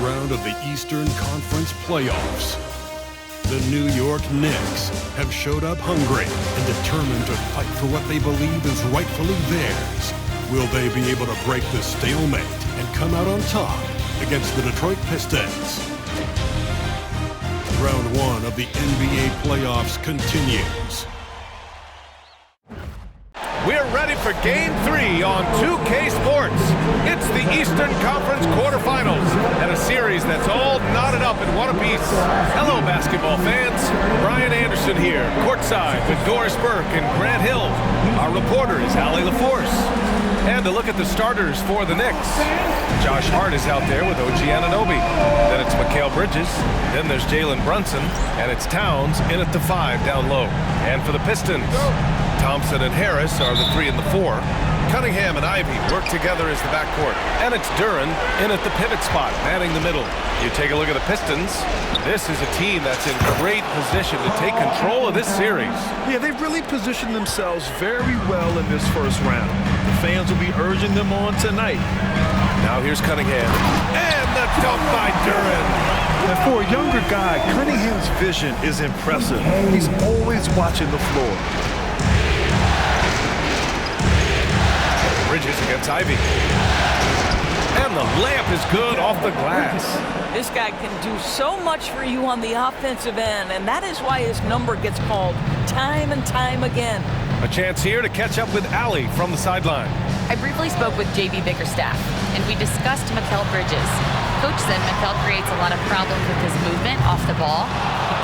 round of the Eastern Conference playoffs. The New York Knicks have showed up hungry and determined to fight for what they believe is rightfully theirs. Will they be able to break the stalemate and come out on top against the Detroit Pistons? Round one of the NBA playoffs continues. We're ready for Game 3 on 2K Sports. It's the Eastern Conference Quarterfinals and a series that's all knotted up in one apiece. Hello, basketball fans. Brian Anderson here, courtside with Doris Burke and Grant Hill. Our reporter is Allie LaForce. And a look at the starters for the Knicks. Josh Hart is out there with OG Anunoby. Then it's Mikal Bridges. Then there's Jalen Brunson. And it's Towns in at the 5 down low. And for the Pistons, Thompson and Harris are the 3 and the 4. Cunningham and Ivy work together as the backcourt. And it's Duren in at the pivot spot, manning the middle. You take a look at the Pistons. This is a team that's in great position to take control of this series. Yeah, they've really positioned themselves very well in this first round. The fans will be urging them on tonight. Now here's Cunningham. And the dunk by Duren. And for a younger guy, Cunningham's vision is impressive. He's always watching the floor. Bridges against Ivy. And the layup is good off the glass. This guy can do so much for you on the offensive end, and that is why his number gets called time and time again. A chance here to catch up with Allie from the sideline. I briefly spoke with JB Bickerstaff, and we discussed Mikal Bridges. Coach said Mikal creates a lot of problems with his movement off the ball.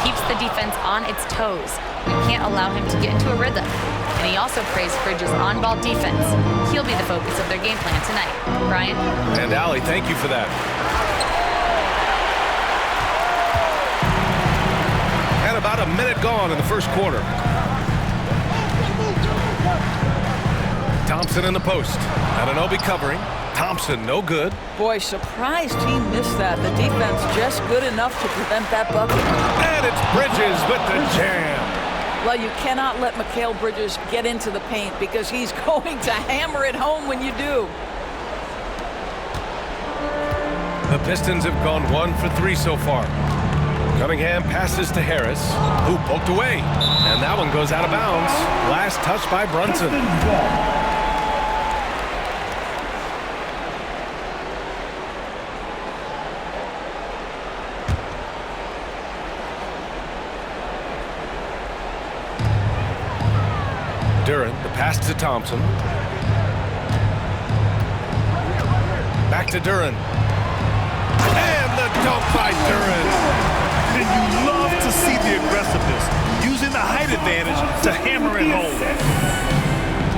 He keeps the defense on its toes. We can't allow him to get into a rhythm. And he also praised Bridges' on-ball defense. He'll be the focus of their game plan tonight. Brian? And Allie, thank you for that. And about a minute gone in the first quarter. Thompson in the post. Anunoby covering. Thompson, no good. Boy, surprised he missed that. The defense just good enough to prevent that bucket. And it's Bridges with the jam. Well, you cannot let Mikal Bridges get into the paint because he's going to hammer it home when you do. The Pistons have gone 1 for 3 so far. Cunningham passes to Harris, who poked away. And that one goes out of bounds. Last touch by Brunson. Duren, the pass to Thompson. Back to Duren. And the dunk by Duren. And you love to see the aggressiveness, using the height advantage to hammer it home.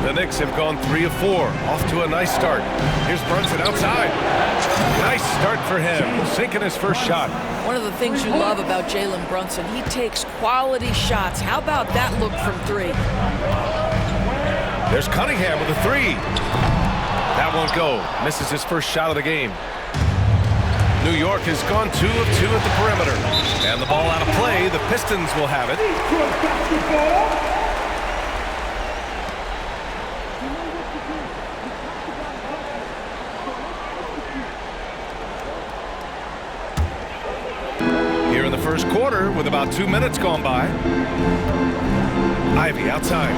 The Knicks have gone 3 of 4, off to a nice start. Here's Brunson outside. Nice start for him, sinking his first shot. One of the things you love about Jalen Brunson, he takes quality shots. How about that look from 3? There's Cunningham with a 3. That won't go. Misses his first shot of the game. New York has gone 2 of 2 at the perimeter. And the ball out of play. The Pistons will have it. Here in the first quarter, with about 2 minutes gone by. Ivy outside.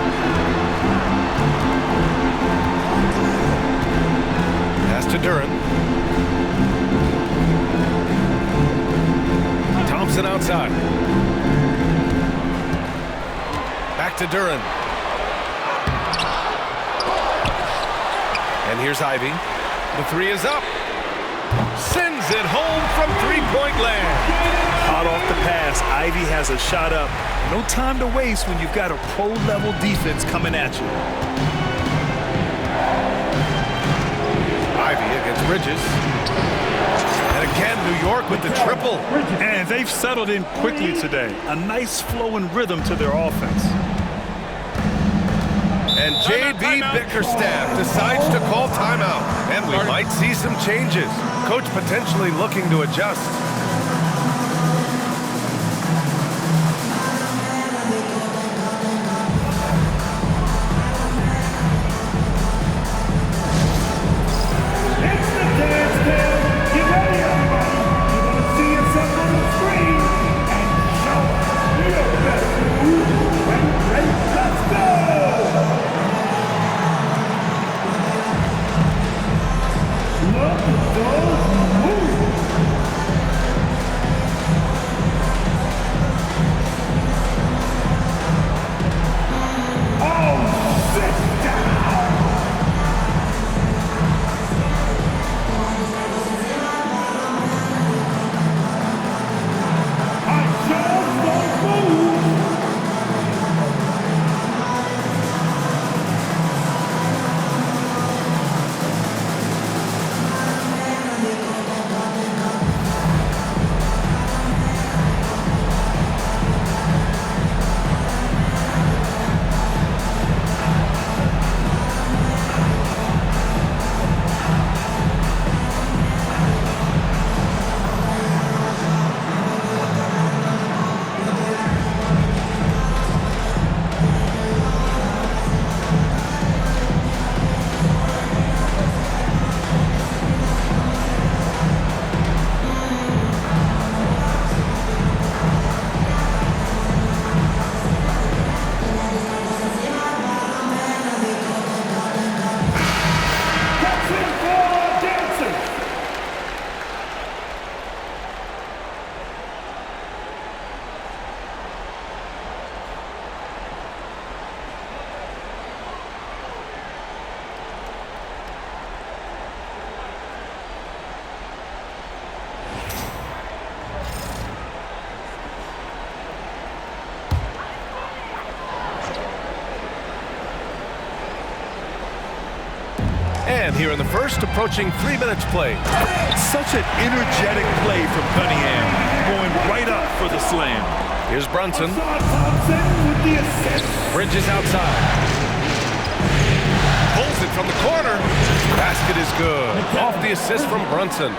Pass to Duren. Thompson outside. Back to Duren. And here's Ivy. The 3 is up. Sends it home from three-point land. Hot off the pass, Ivy has a shot up. No time to waste when you've got a pro-level defense coming at you. Ivy against Bridges. And again, New York with the triple. And they've settled in quickly today. A nice flowing rhythm to their offense. And J.B. Bickerstaff decides to call timeout. And we might see some changes. Coach potentially looking to adjust. And here in the first, approaching 3 minutes played. Such an energetic play from Cunningham, going right up for the slam. Here's Brunson. Bridges outside. Pulls it from the corner. Basket is good. Off the assist from Brunson.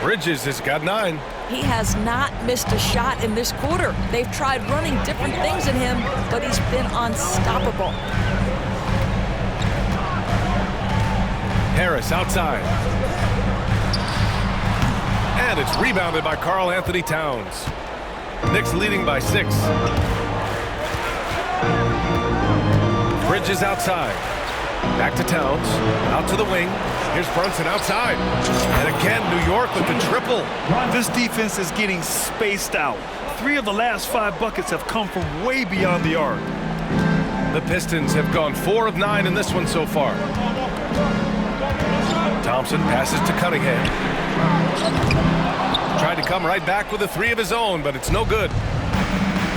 Bridges has got 9. He has not missed a shot in this quarter. They've tried running different things at him, but he's been unstoppable. Harris outside. And it's rebounded by Karl-Anthony Towns. Knicks leading by 6. Bridges outside. Back to Towns. Out to the wing. Here's Brunson outside. And again, New York with the triple. This defense is getting spaced out. 3 of the last 5 buckets have come from way beyond the arc. The Pistons have gone 4 of 9 in this one so far. Thompson passes to Cunningham. Tried to come right back with a 3 of his own, but it's no good.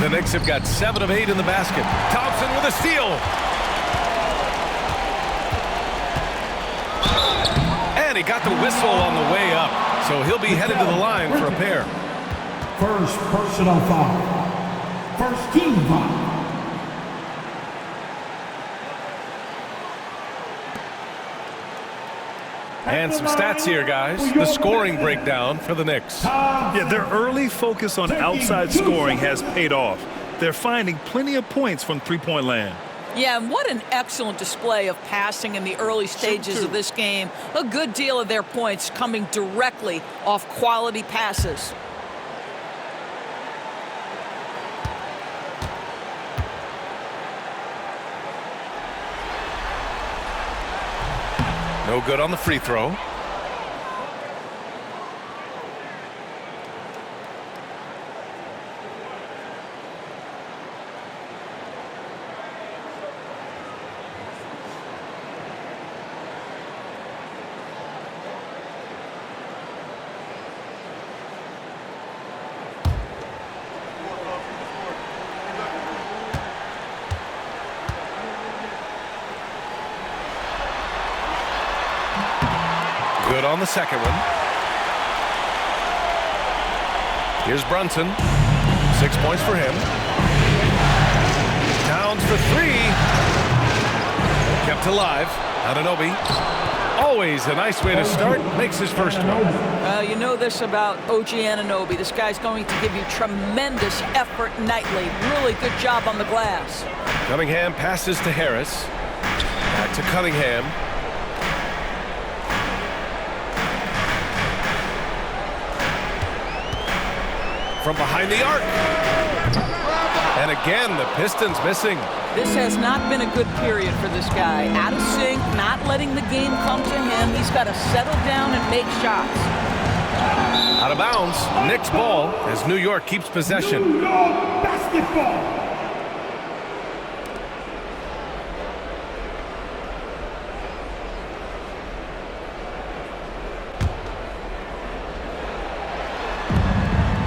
The Knicks have got 7 of 8 in the basket. Thompson with a steal. And he got the whistle on the way up, so he'll be headed to the line for a pair. First personal foul. First team foul. And some stats here, guys. The scoring breakdown for the Knicks. Yeah, their early focus on outside scoring has paid off. They're finding plenty of points from three-point land. Yeah, and what an excellent display of passing in the early stages of this game. A good deal of their points coming directly off quality passes. No good on the free throw. Good on the second one. Here's Brunson. 6 points for him. Towns for 3. Kept alive. Anunoby. Always a nice way to start. Makes his first one. You know this about OG Anunoby. This guy's going to give you tremendous effort nightly. Really good job on the glass. Cunningham passes to Harris. Back to Cunningham. From behind the arc. And again, the Pistons missing. This has not been a good period for this guy. Out of sync, not letting the game come to him. He's got to settle down and make shots. Out of bounds. Knicks ball as New York keeps possession. New York basketball.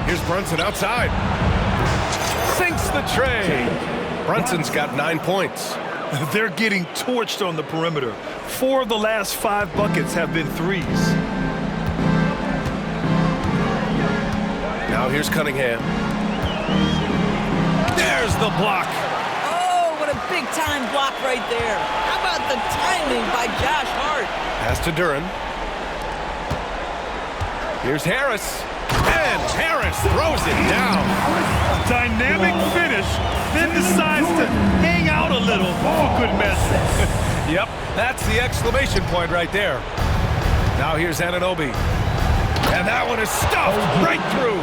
Here's Brunson outside. Sinks the tray. Brunson's got 9 points. They're getting torched on the perimeter. 4 of the last 5 buckets have been threes. Now here's Cunningham. There's the block. Oh, what a big-time block right there. How about the timing by Josh Hart? Pass to Duren. Here's Harris. And Harris throws it down. Dynamic finish, then decides to hang out a little for good measure. Yep, that's the exclamation point right there. Now here's Anunoby. And that one is stuffed right through.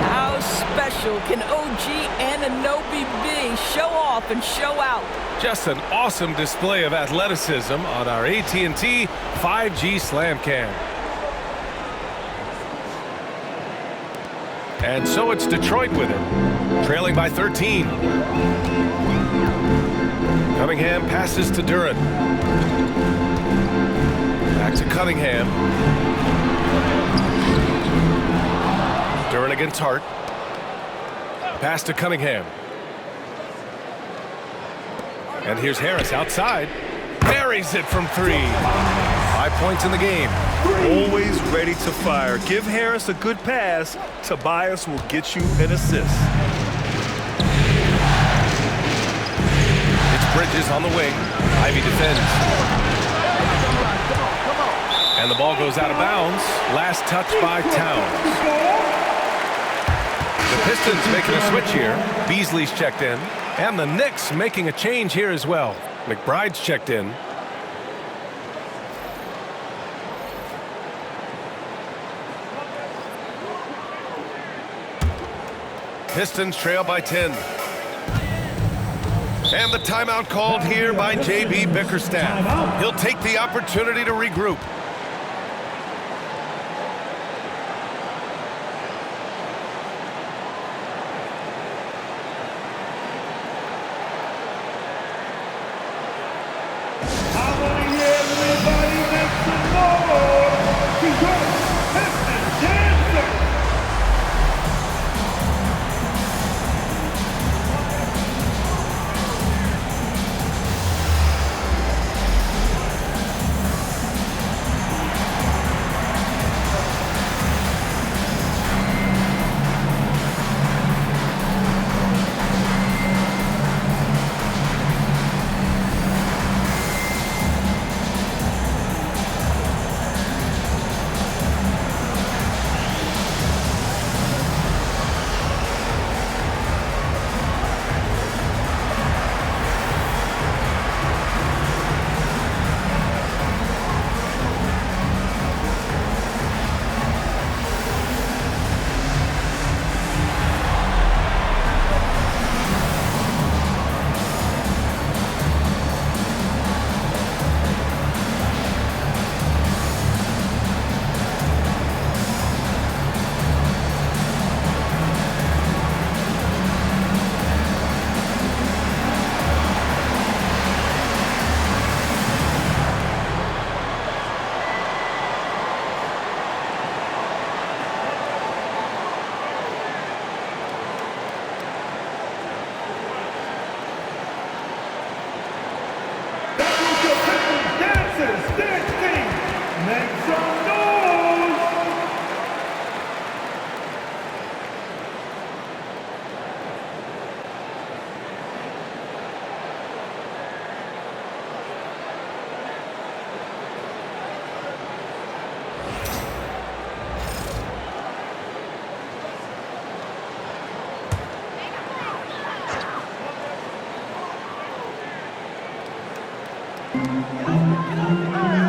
How special can OG Anunoby be? Show off and show out. Just an awesome display of athleticism on our AT&T 5G Slam Cam. And so it's Detroit with it, trailing by 13. Cunningham passes to Duren. Back to Cunningham. Duren against Hart. Pass to Cunningham. And here's Harris outside. Buries it from 3. 5 points in the game. Always ready to fire. Give Harris a good pass. Tobias will get you an assist. It's Bridges on the wing. Ivy defends. And the ball goes out of bounds. Last touch by Towns. The Pistons making a switch here. Beasley's checked in. And the Knicks making a change here as well. McBride's checked in. Pistons trail by 10. And the timeout called here by J.B. Bickerstaff. He'll take the opportunity to regroup.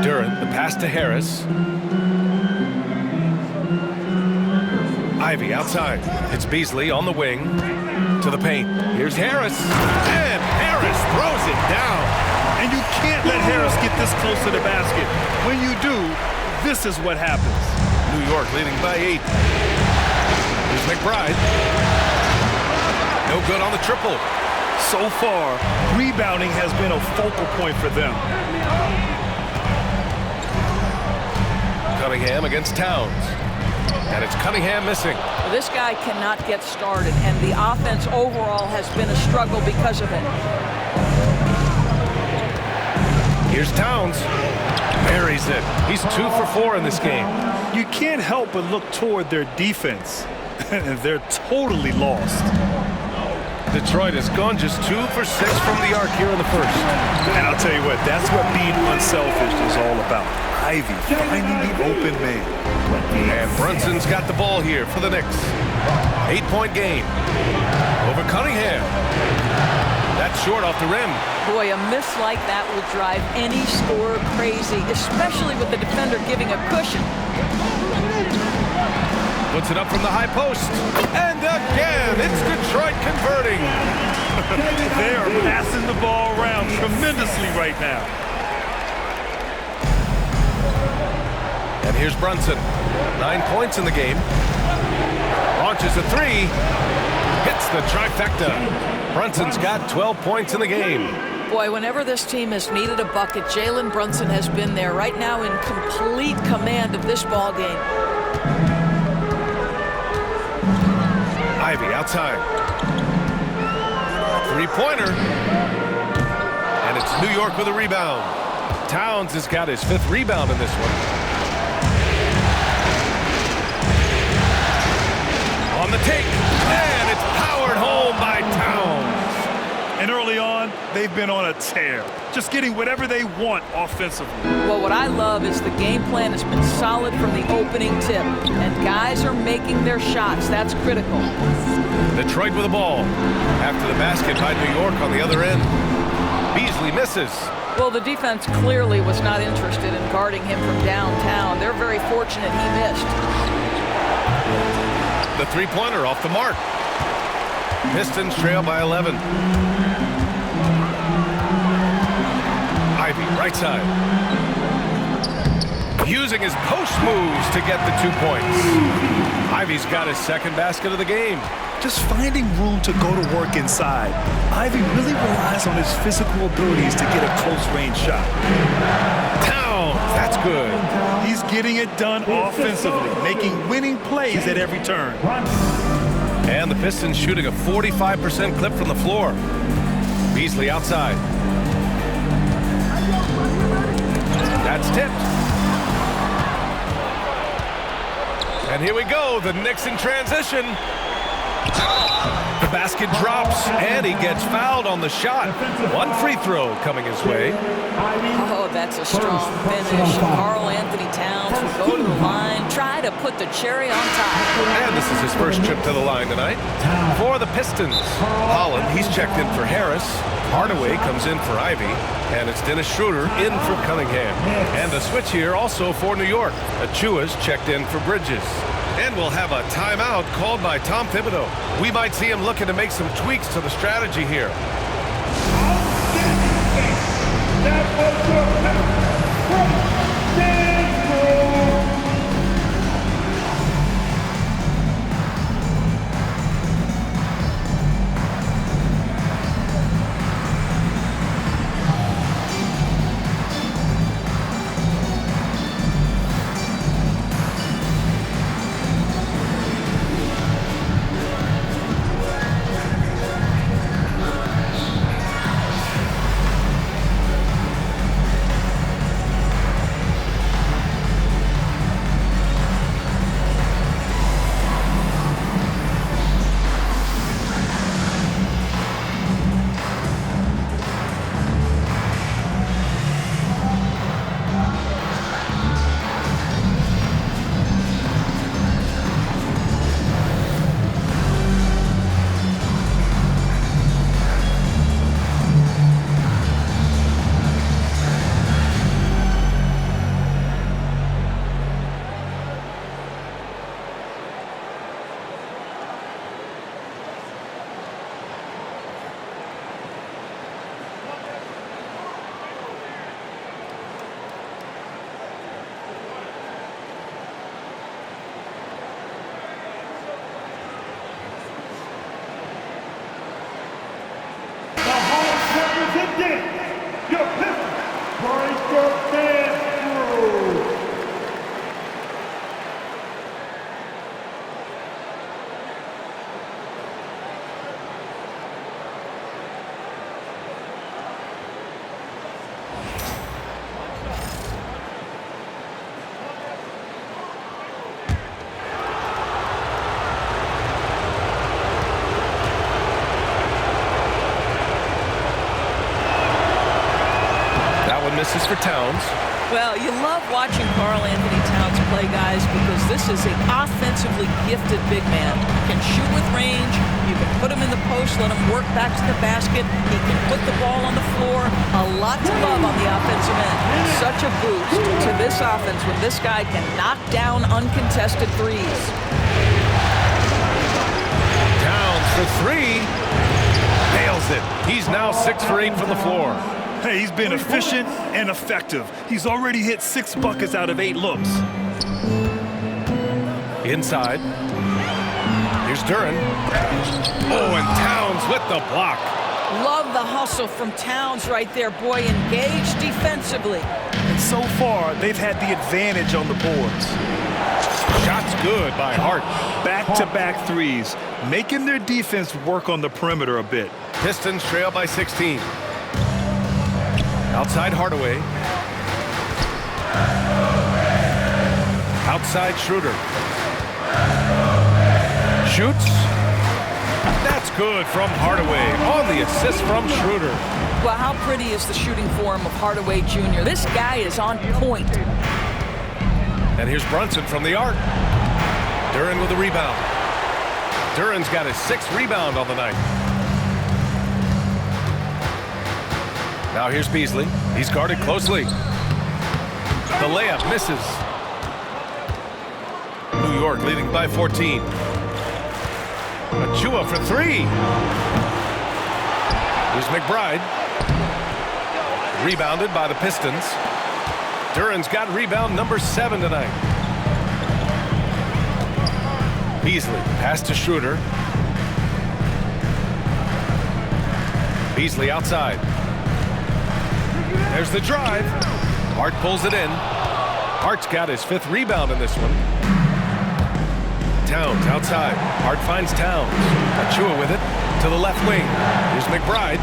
Duren, the pass to Harris. Ivy outside. It's Beasley on the wing to the paint. Here's Harris. And Harris throws it down. And you can't let Harris get this close to the basket. When you do, this is what happens. New York leading by 8. Here's McBride. No good on the triple. So far, rebounding has been a focal point for them. Cunningham against Towns. And it's Cunningham missing. Well, this guy cannot get started, and the offense overall has been a struggle because of it. Here's Towns. Buries it. He's 2 for 4 in this game. You can't help but look toward their defense. And they're totally lost. Detroit has gone just 2 for 6 from the arc here in the first. And I'll tell you what, that's what being unselfish is all about. Ivy finding the open man. And Brunson's got the ball here for the Knicks. 8-point game over Cunningham. That's short off the rim. Boy, a miss like that will drive any scorer crazy, especially with the defender giving a cushion. Puts it up from the high post. And again, it's Detroit converting. They are passing the ball around tremendously right now. And here's Brunson. 9 points in the game. Launches a 3. Hits the trifecta. Brunson's got 12 points in the game. Boy, whenever this team has needed a bucket, Jalen Brunson has been there, right now in complete command of this ball game. Ivy outside. 3-pointer. And it's New York with a rebound. Towns has got his 5th rebound in this one. On the take, and it's powered home by Towns. And early on, they've been on a tear, just getting whatever they want offensively. Well, what I love is the game plan has been solid from the opening tip, and guys are making their shots. That's critical. Detroit with the ball. After the basket by New York on the other end. Beasley misses. Well, the defense clearly was not interested in guarding him from downtown. They're very fortunate he missed. The three-pointer off the mark. Pistons trail by 11. Ivy, right side. Using his post moves to get the 2 points. Ivy's got his 2nd basket of the game. Just finding room to go to work inside. Ivy really relies on his physical abilities to get a close-range shot. Towns, that's good. He's getting it done offensively, making winning plays at every turn. And the Pistons shooting a 45% clip from the floor. Beasley outside. That's tipped. And here we go, the Knicks in transition. The basket drops, and he gets fouled on the shot. 1 free throw coming his way. Oh, that's a strong finish. Karl-Anthony Towns will go to the line, try to put the cherry on top. And this is his first trip to the line tonight. For the Pistons, Holland, he's checked in for Harris. Hardaway comes in for Ivy, and it's Dennis Schroeder in for Cunningham. And a switch here also for New York. Achua's checked in for Bridges. And we'll have a timeout called by Tom Thibodeau. We might see him looking to make some tweaks to the strategy here. That was Your Pistons break your fans through. Misses for Towns. Well, you love watching Karl-Anthony Towns play, guys, because this is an offensively gifted big man. He can shoot with range. You can put him in the post, let him work back to the basket. He can put the ball on the floor. A lot to love on the offensive end. Such a boost to this offense when this guy can knock down uncontested threes. Towns for 3. Nails it. He's now 6 for 8 from the floor. Hey, he's been efficient and effective. He's already hit 6 buckets out of 8 looks. Inside. Here's Duren. Oh, and Towns with the block. Love the hustle from Towns right there. Boy, engaged defensively. And so far, they've had the advantage on the boards. Shots good by Hart. Back-to-back threes, making their defense work on the perimeter a bit. Pistons trail by 16. Outside Hardaway. Outside Schroeder. Shoots. That's good from Hardaway on the assist from Schroeder. Well, how pretty is the shooting form of Hardaway Jr.? This guy is on point. And here's Brunson from the arc. Duren with a rebound. Duren's got his 6th rebound on the night. Now here's Beasley. He's guarded closely. The layup misses. New York leading by 14. Achua for 3. Here's McBride. Rebounded by the Pistons. Duren's got rebound number 7 tonight. Beasley pass to Schroeder. Beasley outside. There's the drive. Hart pulls it in. Hart's got his 5th rebound in this one. Towns outside. Hart finds Towns. Achua with it to the left wing. Here's McBride.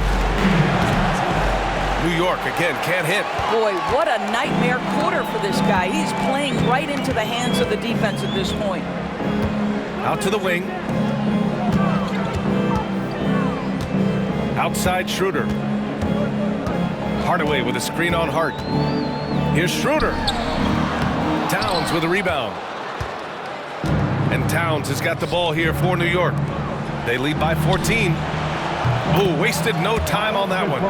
New York again can't hit. Boy, what a nightmare quarter for this guy. He's playing right into the hands of the defense at this point. Out to the wing. Outside Schroeder. Hardaway with a screen on Hart. Here's Schroeder. Towns with a rebound. And Towns has got the ball here for New York. They lead by 14. Oh, wasted no time on that one.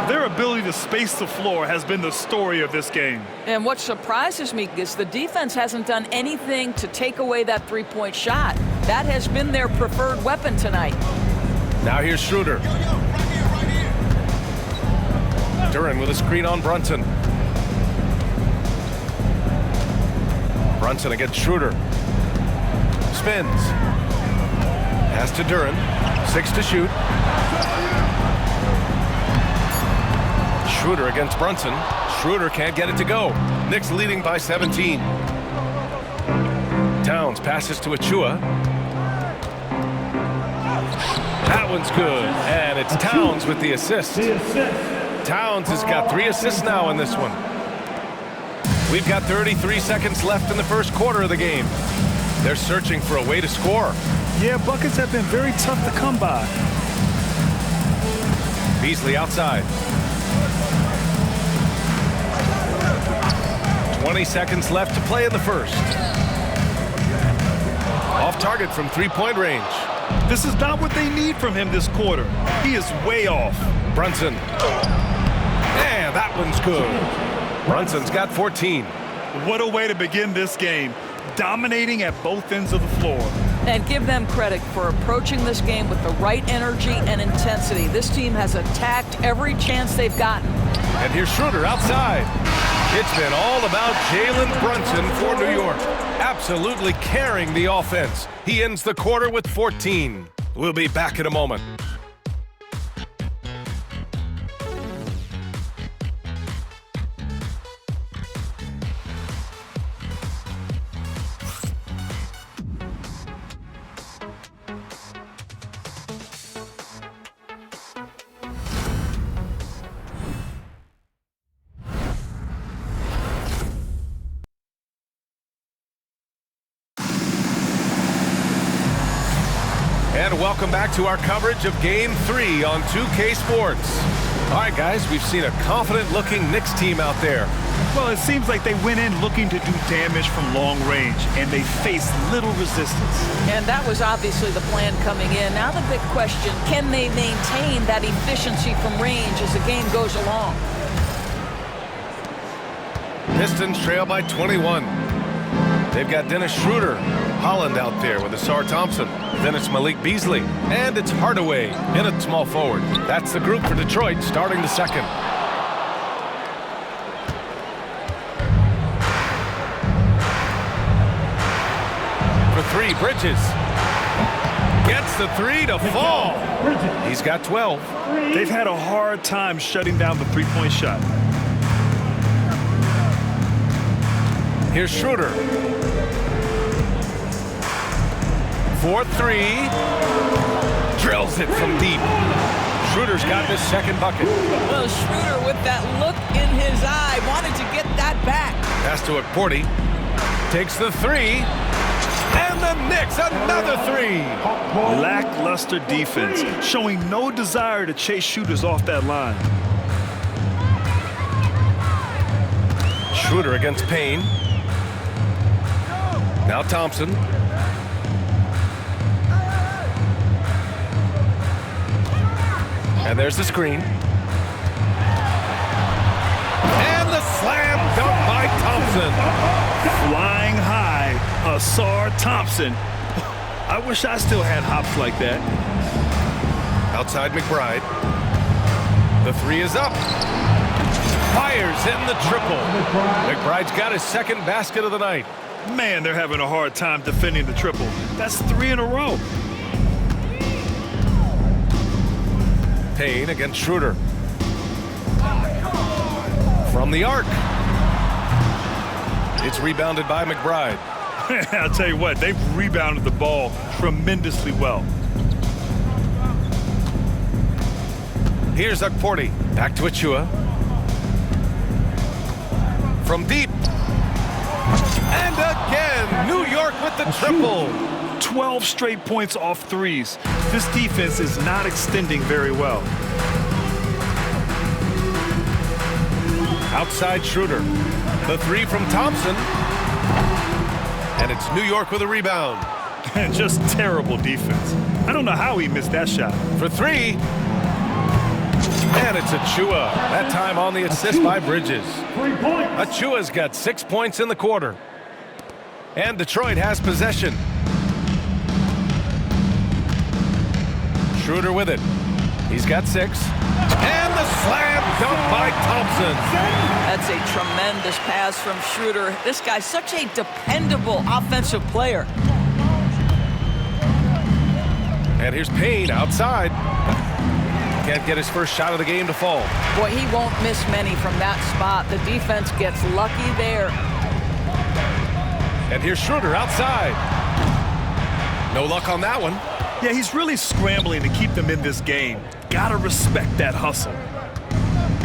Their ability to space the floor has been the story of this game. And what surprises me is the defense hasn't done anything to take away that three-point shot. That has been their preferred weapon tonight. Now here's Schroeder. Duren with a screen on Brunson. Brunson against Schroeder. Spins. Pass to Duren. 6 to shoot. Schroeder against Brunson. Schroeder can't get it to go. Knicks leading by 17. Towns passes to Achua. That one's good. And it's Towns with the assist. Towns has got 3 assists now in this one. We've got 33 seconds left in the first quarter of the game. They're searching for a way to score. Yeah, buckets have been very tough to come by. Beasley outside. 20 seconds left to play in the first. Off target from 3-point range. This is not what they need from him this quarter. He is way off. Brunson. Yeah, that one's good. Brunson's got 14. What a way to begin this game. Dominating at both ends of the floor. And give them credit for approaching this game with the right energy and intensity. This team has attacked every chance they've gotten. And here's Schroeder outside. It's been all about Jalen Brunson for New York. Absolutely carrying the offense. He ends the quarter with 14. We'll be back in a moment. And welcome back to our coverage of Game 3 on 2K Sports. All right, guys, we've seen a confident-looking Knicks team out there. Well, it seems like they went in looking to do damage from long range, and they faced little resistance. And that was obviously the plan coming in. Now the big question, can they maintain that efficiency from range as the game goes along? Pistons trail by 21. They've got Dennis Schroeder, Holland out there with Asar Thompson. Then it's Malik Beasley, and it's Hardaway in at small forward. That's the group for Detroit starting the second. For 3, Bridges. Gets the 3 to fall. He's got 12. They've had a hard time shutting down the three-point shot. Here's Schroeder. 4-3. Drills it from deep. Schroeder's got his second bucket. Well, Schroeder with that look in his eye wanted to get that back. Pass to Porty. Takes the three. And the Knicks, another three. Lackluster defense, showing no desire to chase shooters off that line. Schroeder against Payne. Now Thompson. And there's the screen. And the slam dunk by Thompson. Flying high, Asar Thompson. I wish I still had hops like that. Outside McBride. The three is up. Fires in the triple. McBride's got his second basket of the night. Man, they're having a hard time defending the triple. That's 3 in a row. Payne against Schroeder. From the arc. It's rebounded by McBride. I'll tell you what, they've rebounded the ball tremendously well. Here's Ukporti. Back to Achua. From deep. And again, New York with the triple. 12 straight points off threes. This defense is not extending very well. Outside Schroeder. The three from Thompson. And it's New York with a rebound. And just terrible defense. I don't know how he missed that shot. For three. And it's Achua. That time on the assist by Bridges. Achua's got 6 points in the quarter. And Detroit has possession. Schroeder with it. He's got 6. And the slam dunk by Thompson. That's a tremendous pass from Schroeder. This guy's such a dependable offensive player. And here's Payne outside. Can't get his first shot of the game to fall. Boy, he won't miss many from that spot. The defense gets lucky there. And here's Schroeder outside. No luck on that one. Yeah, he's really scrambling to keep them in this game. Gotta respect that hustle.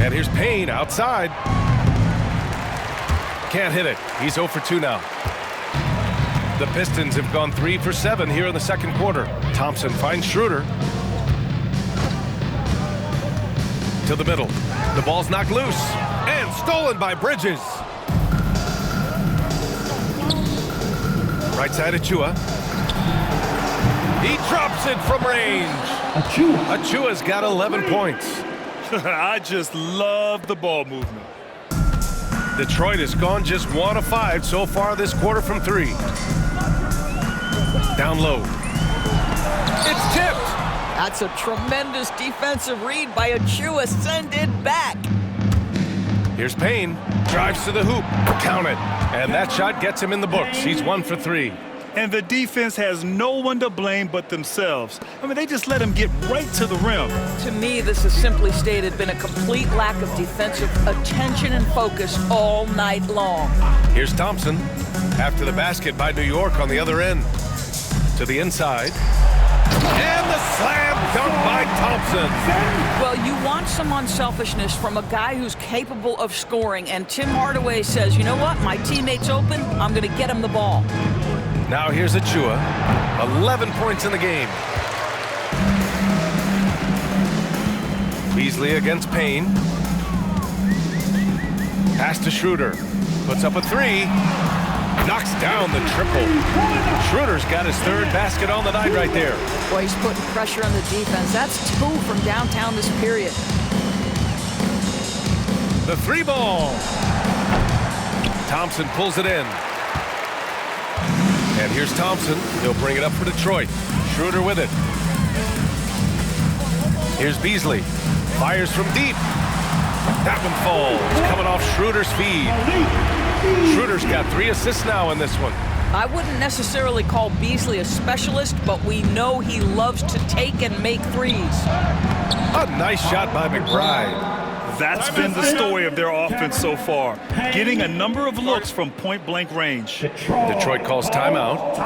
And here's Payne outside. Can't hit it. He's 0 for 2 now. The Pistons have gone 3 for 7 here in the second quarter. Thompson finds Schroeder. To the middle. The ball's knocked loose. And stolen by Bridges. Right side Achua. He drops it from range. Achua's got 11 points. I just love the ball movement. Detroit has gone just 1 of 5 so far this quarter from 3. Down low. It's tipped. That's a tremendous defensive read by Achua. Send it back. Here's Payne. Drives to the hoop. Count it. And that shot gets him in the books. He's 1 for 3. And the defense has no one to blame but themselves. I mean, they just let him get right to the rim. To me, this has simply stated been a complete lack of defensive attention and focus all night long. Here's Thompson. After the basket by New York on the other end. To the inside. And the slam dunk by Thompson. Well, you want some unselfishness from a guy who's capable of scoring. And Tim Hardaway says, you know what? My teammate's open. I'm going to get him the ball. Now here's Achua. 11 points in the game. Beasley against Payne. Pass to Schroeder. Puts up a 3. Knocks down the triple. Schroeder's got his 3rd basket on the night right there. Boy, he's putting pressure on the defense. That's 2 from downtown this period. The 3 ball. Thompson pulls it in. And here's Thompson. He'll bring it up for Detroit. Schroeder with it. Here's Beasley. Fires from deep. That one falls. Coming off Schroeder's feed. Schroeder's got 3 assists now in this one. I wouldn't necessarily call Beasley a specialist, but we know he loves to take and make threes. A nice shot by McBride. That's been the story of their offense so far. Getting a number of looks from point-blank range. Detroit calls timeout.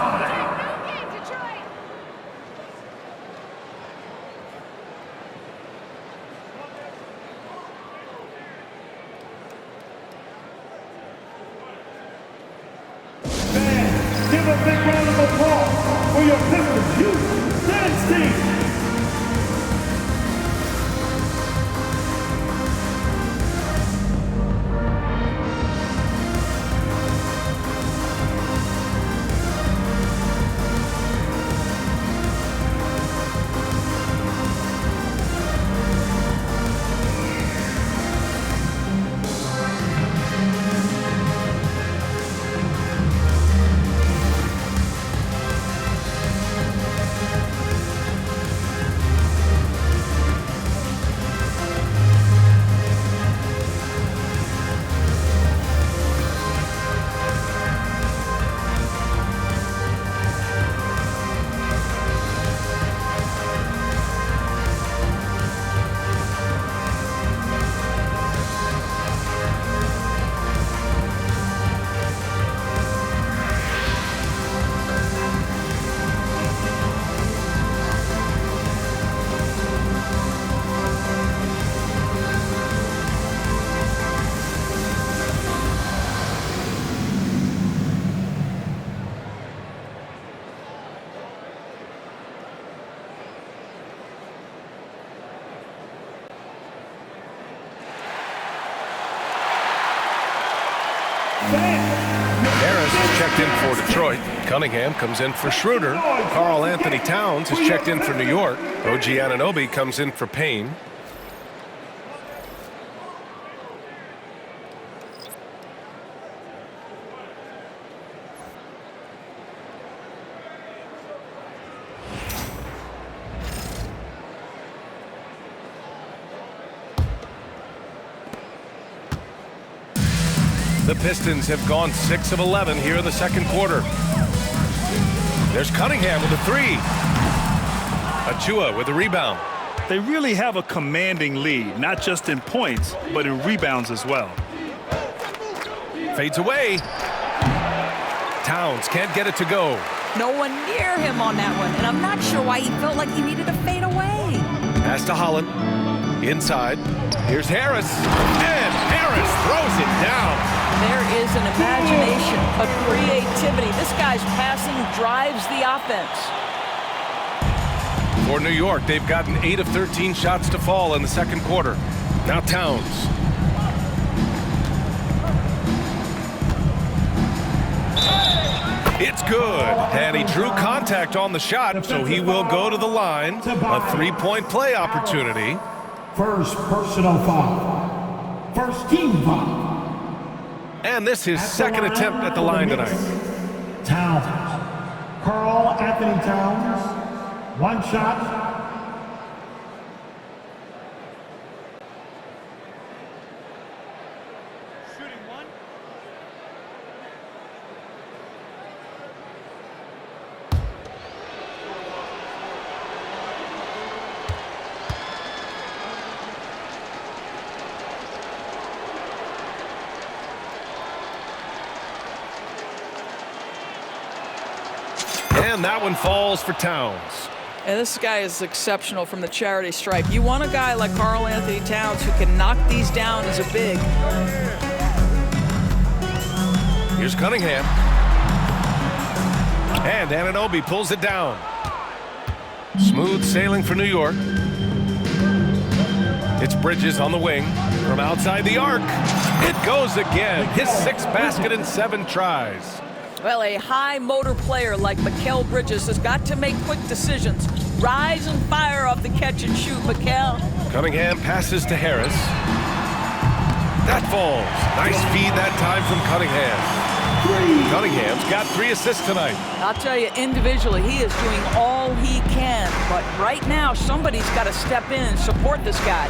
checked in for Detroit. Cunningham comes in for Schroeder. Karl-Anthony Towns is checked in for New York. OG Anunoby comes in for Payne. The Pistons have gone 6 of 11 here in the second quarter. There's Cunningham with a three. Achua with a rebound. They really have a commanding lead, not just in points, but in rebounds as well. Fades away. Towns can't get it to go. No one near him on that one, and I'm not sure why he felt like he needed to fade away. Pass to Holland. Inside. Here's Harris. And Harris throws it down. There is an imagination, a creativity. This guy's passing drives the offense. For New York, they've gotten 8 of 13 shots to fall in the second quarter. Now Towns. It's good. And he drew contact on the shot, so he will go to the line. A three-point play opportunity. First personal foul. First team foul. And this is his second attempt at the line tonight. Towns. Karl-Anthony Towns. One shot. And that one falls for Towns. And this guy is exceptional from the charity stripe. You want a guy like Karl-Anthony Towns who can knock these down as a big. Here's Cunningham. And Anunoby pulls it down. Smooth sailing for New York. It's Bridges on the wing from outside the arc. It goes again. His 6th basket in 7 tries. Well, a high motor player like Mikal Bridges has got to make quick decisions. Rise and fire off the catch and shoot, Mikal. Cunningham passes to Harris. That falls. Nice feed that time from Cunningham. Cunningham's got 3 assists tonight. I'll tell you, individually, he is doing all he can. But right now, somebody's got to step in and support this guy.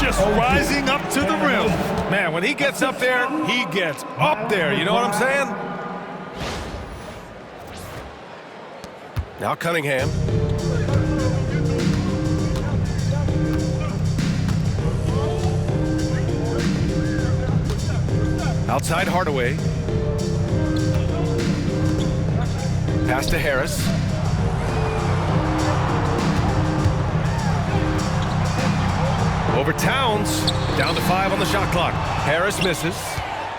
Just rising up to the rim. Man, when he gets up there, he gets up there. You know what I'm saying? Now Cunningham. Outside Hardaway. Pass to Harris. Over Towns. Down to 5 on the shot clock. Harris misses.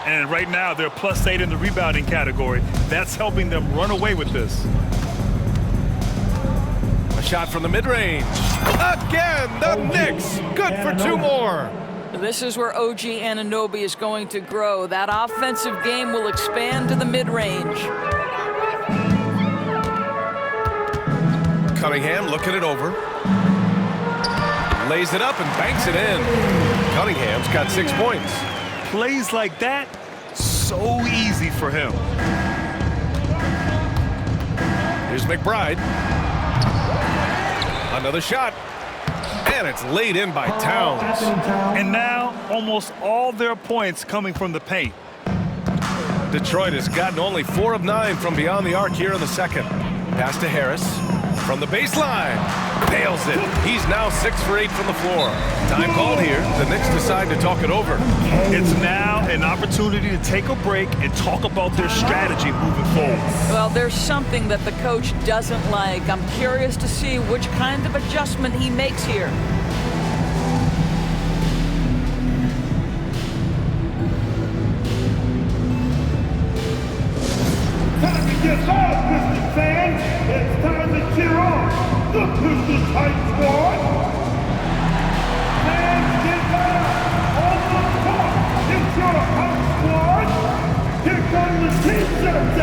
And right now, they're +8 in the rebounding category. That's helping them run away with this. A shot from the mid-range. Again, the Knicks. Good for 2 more. This is where OG Anunoby is going to grow. That offensive game will expand to the mid-range. Cunningham looking it over. Lays it up and banks it in. Cunningham's got 6 points. Plays like that, so easy for him. Here's McBride. Another shot. And it's laid in by Towns. And now, almost all their points coming from the paint. Detroit has gotten only 4 of 9 from beyond the arc here in the second. Pass to Harris. From the baseline. Nails it. He's now 6 for 8 from the floor. Time called here. The Knicks decide to talk it over. It's now an opportunity to take a break and talk about their strategy moving forward. Well, there's something that the coach doesn't like. I'm curious to see which kind of adjustment he makes here. Time to get loud, Pistons fans! It's time to cheer on the Pistons Hype Squad! Fans, get loud! On the top, it's your Hype Squad! Here come the team shirts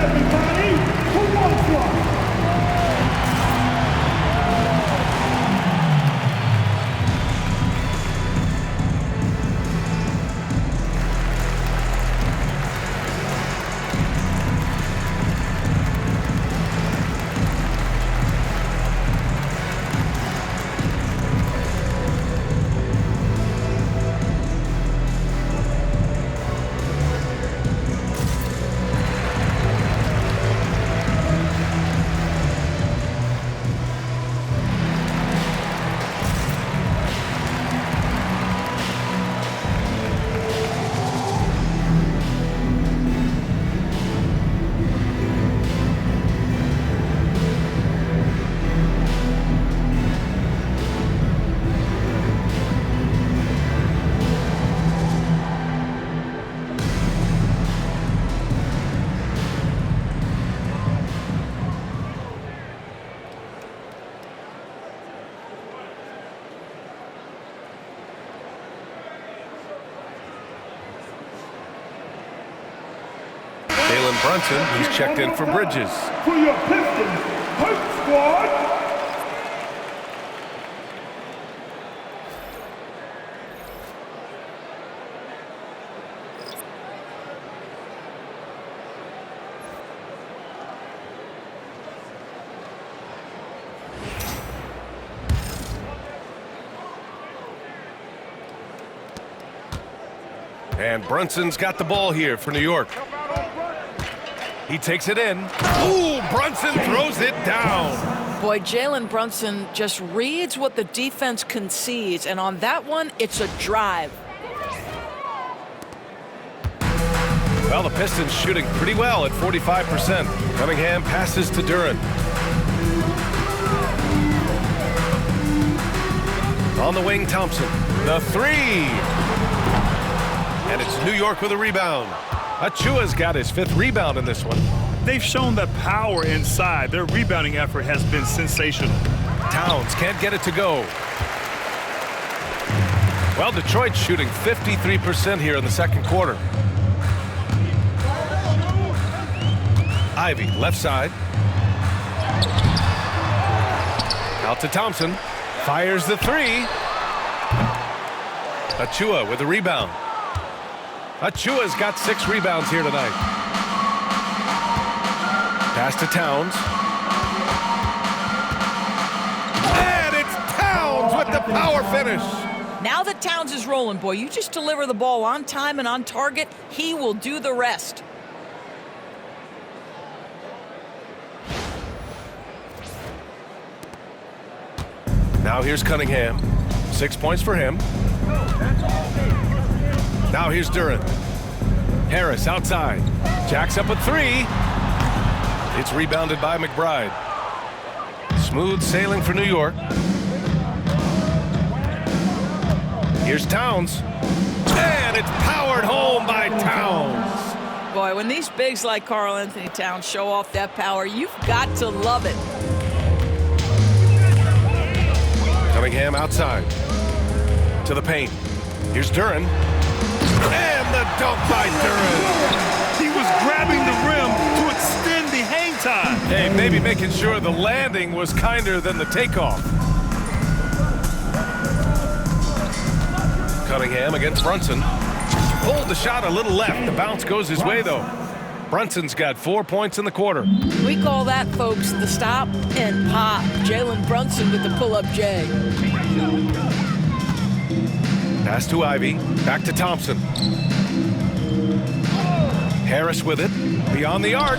Jalen Brunson, he's checked in for Bridges. For your Pistons Hype Squad. And Brunson's got the ball here for New York. He takes it in. Ooh, Brunson throws it down. Boy, Jalen Brunson just reads what the defense concedes, and on that one, it's a drive. Well, the Pistons shooting pretty well at 45%. Cunningham passes to Duren. On the wing, Thompson. The three. And it's New York with a rebound. Achua's got his 5th rebound in this one. They've shown that power inside. Their rebounding effort has been sensational. Towns can't get it to go. Well, Detroit's shooting 53% here in the second quarter. Ivy, left side. Out to Thompson. Fires the three. Achua with a rebound. Achua's got 6 rebounds here tonight. Pass to Towns. And it's Towns with the power finish. Now that Towns is rolling, boy, you just deliver the ball on time and on target, he will do the rest. Now here's Cunningham. 6 points for him. Now here's Duren. Harris outside. Jacks up a 3. It's rebounded by McBride. Smooth sailing for New York. Here's Towns. And it's powered home by Towns. Boy, when these bigs like Karl-Anthony Towns show off that power, you've got to love it. Cunningham outside. To the paint. Here's Duren. And the dunk by Duren. He was grabbing the rim to extend the hang time. Hey, maybe making sure the landing was kinder than the takeoff. Cunningham against Brunson. Pulled the shot a little left. The bounce goes his way, though. Brunson's got 4 points in the quarter. We call that, folks, the stop and pop. Jalen Brunson with the pull-up J. Pass to Ivy. Back to Thompson. Harris with it. Beyond the arc.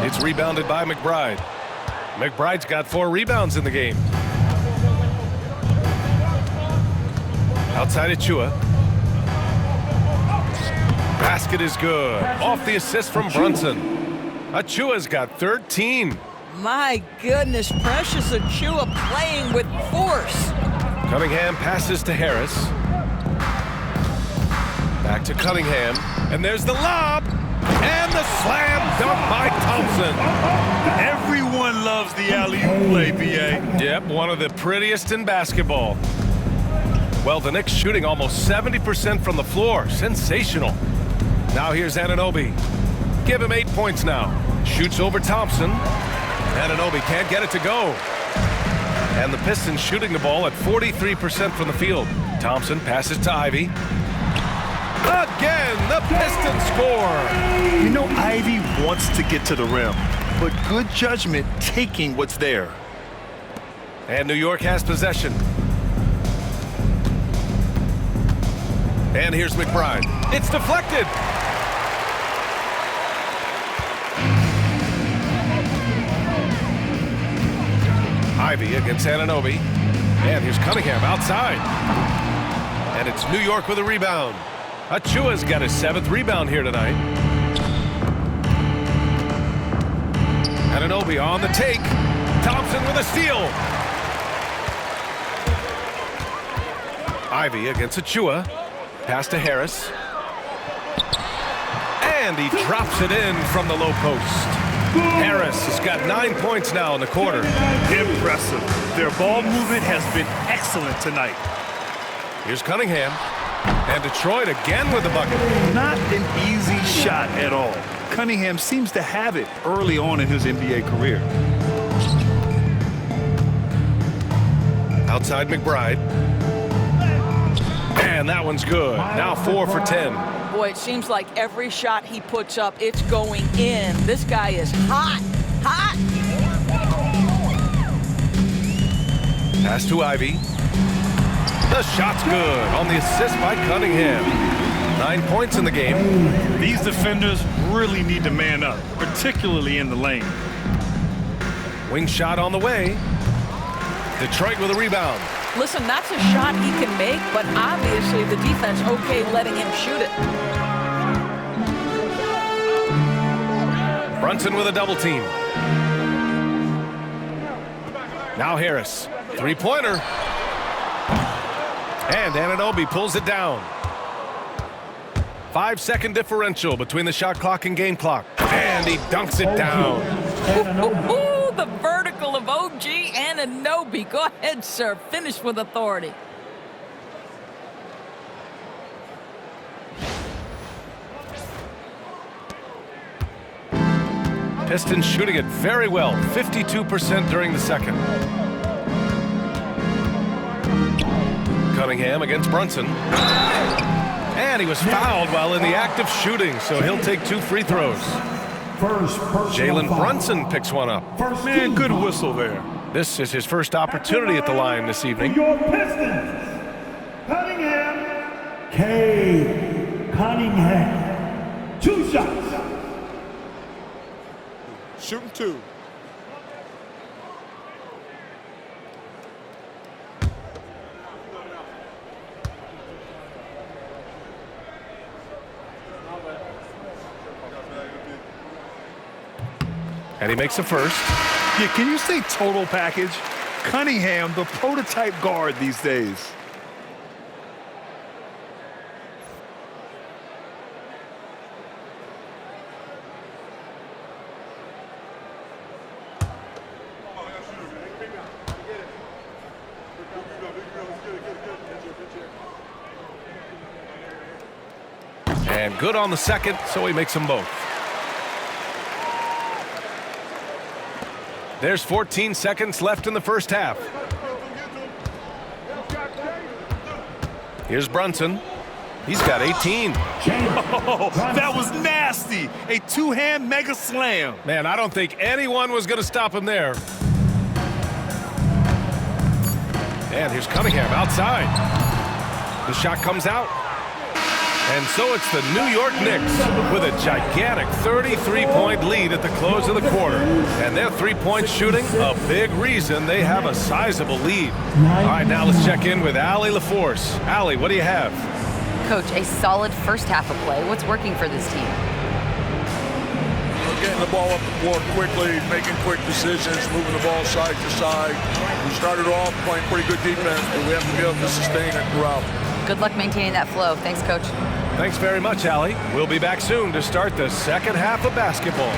It's rebounded by McBride. McBride's got 4 rebounds in the game. Outside Achua. Basket is good. Off the assist from Brunson. Achua's got 13. My goodness, Precious Achua playing with force. Cunningham passes to Harris. Back to Cunningham. And there's the lob. And the slam dunk by Thompson. Everyone loves the alley-oop play, B.A. Yep, one of the prettiest in basketball. Well, the Knicks shooting almost 70% from the floor. Sensational. Now here's Anunoby. Give him 8 points now. Shoots over Thompson. Anunoby can't get it to go. And the Pistons shooting the ball at 43% from the field. Thompson passes to Ivy. Again, the Pistons score. You know, Ivy wants to get to the rim, but good judgment taking what's there. And New York has possession. And here's McBride. It's deflected. Ivy against Anunoby. And here's Cunningham outside. And it's New York with a rebound. Achua's got his 7th rebound here tonight. Anunoby on the take. Thompson with a steal. Ivy against Achua. Pass to Harris. And he drops it in from the low post. Harris has got 9 points now in the quarter. Impressive. Their ball movement has been excellent tonight. Here's Cunningham. And Detroit again with the bucket. Not an easy shot at all. Cunningham seems to have it early on in his NBA career. Outside McBride. And that one's good. Now 4 for 10. Boy, it seems like every shot he puts up, it's going in. This guy is hot, hot. Pass to Ivy. The shot's good on the assist by Cunningham. 9 points in the game. These defenders really need to man up, particularly in the lane. Wing shot on the way. Detroit with a rebound. Listen, that's a shot he can make, but obviously the defense okay letting him shoot it. Brunson with a double team. Now Harris. Three-pointer. And Anunoby pulls it down. 5-second differential between the shot clock and game clock. And he dunks it down. Ooh, the vertical of OG Anunoby. Go ahead, sir. Finish with authority. Pistons shooting it very well. 52% during the second. Cunningham against Brunson. And he was fouled while in the act of shooting, so he'll take 2 free throws. Jalen Brunson picks one up. Man, good whistle there. This is his first opportunity at the line this evening. York Pistons, Cunningham. Cunningham. 2 shots. Shooting 2. And he makes a first. Yeah, can you say total package? Cunningham, the prototype guard these days. And good on the second, so he makes them both. There's 14 seconds left in the first half. Here's Brunson. He's got 18. Oh, that was nasty. A 2-hand mega slam. Man, I don't think anyone was going to stop him there. And here's Cunningham outside. The shot comes out. And so it's the New York Knicks with a gigantic 33-point lead at the close of the quarter. And their three-point shooting, a big reason they have a sizable lead. All right, now let's check in with Allie LaForce. Allie, what do you have? Coach, a solid first half of play. What's working for this team? We're getting the ball up the floor quickly, making quick decisions, moving the ball side to side. We started off playing pretty good defense, but we have to be able to sustain it throughout. Good luck maintaining that flow. Thanks, Coach. Thanks very much, Allie. We'll be back soon to start the second half of basketball.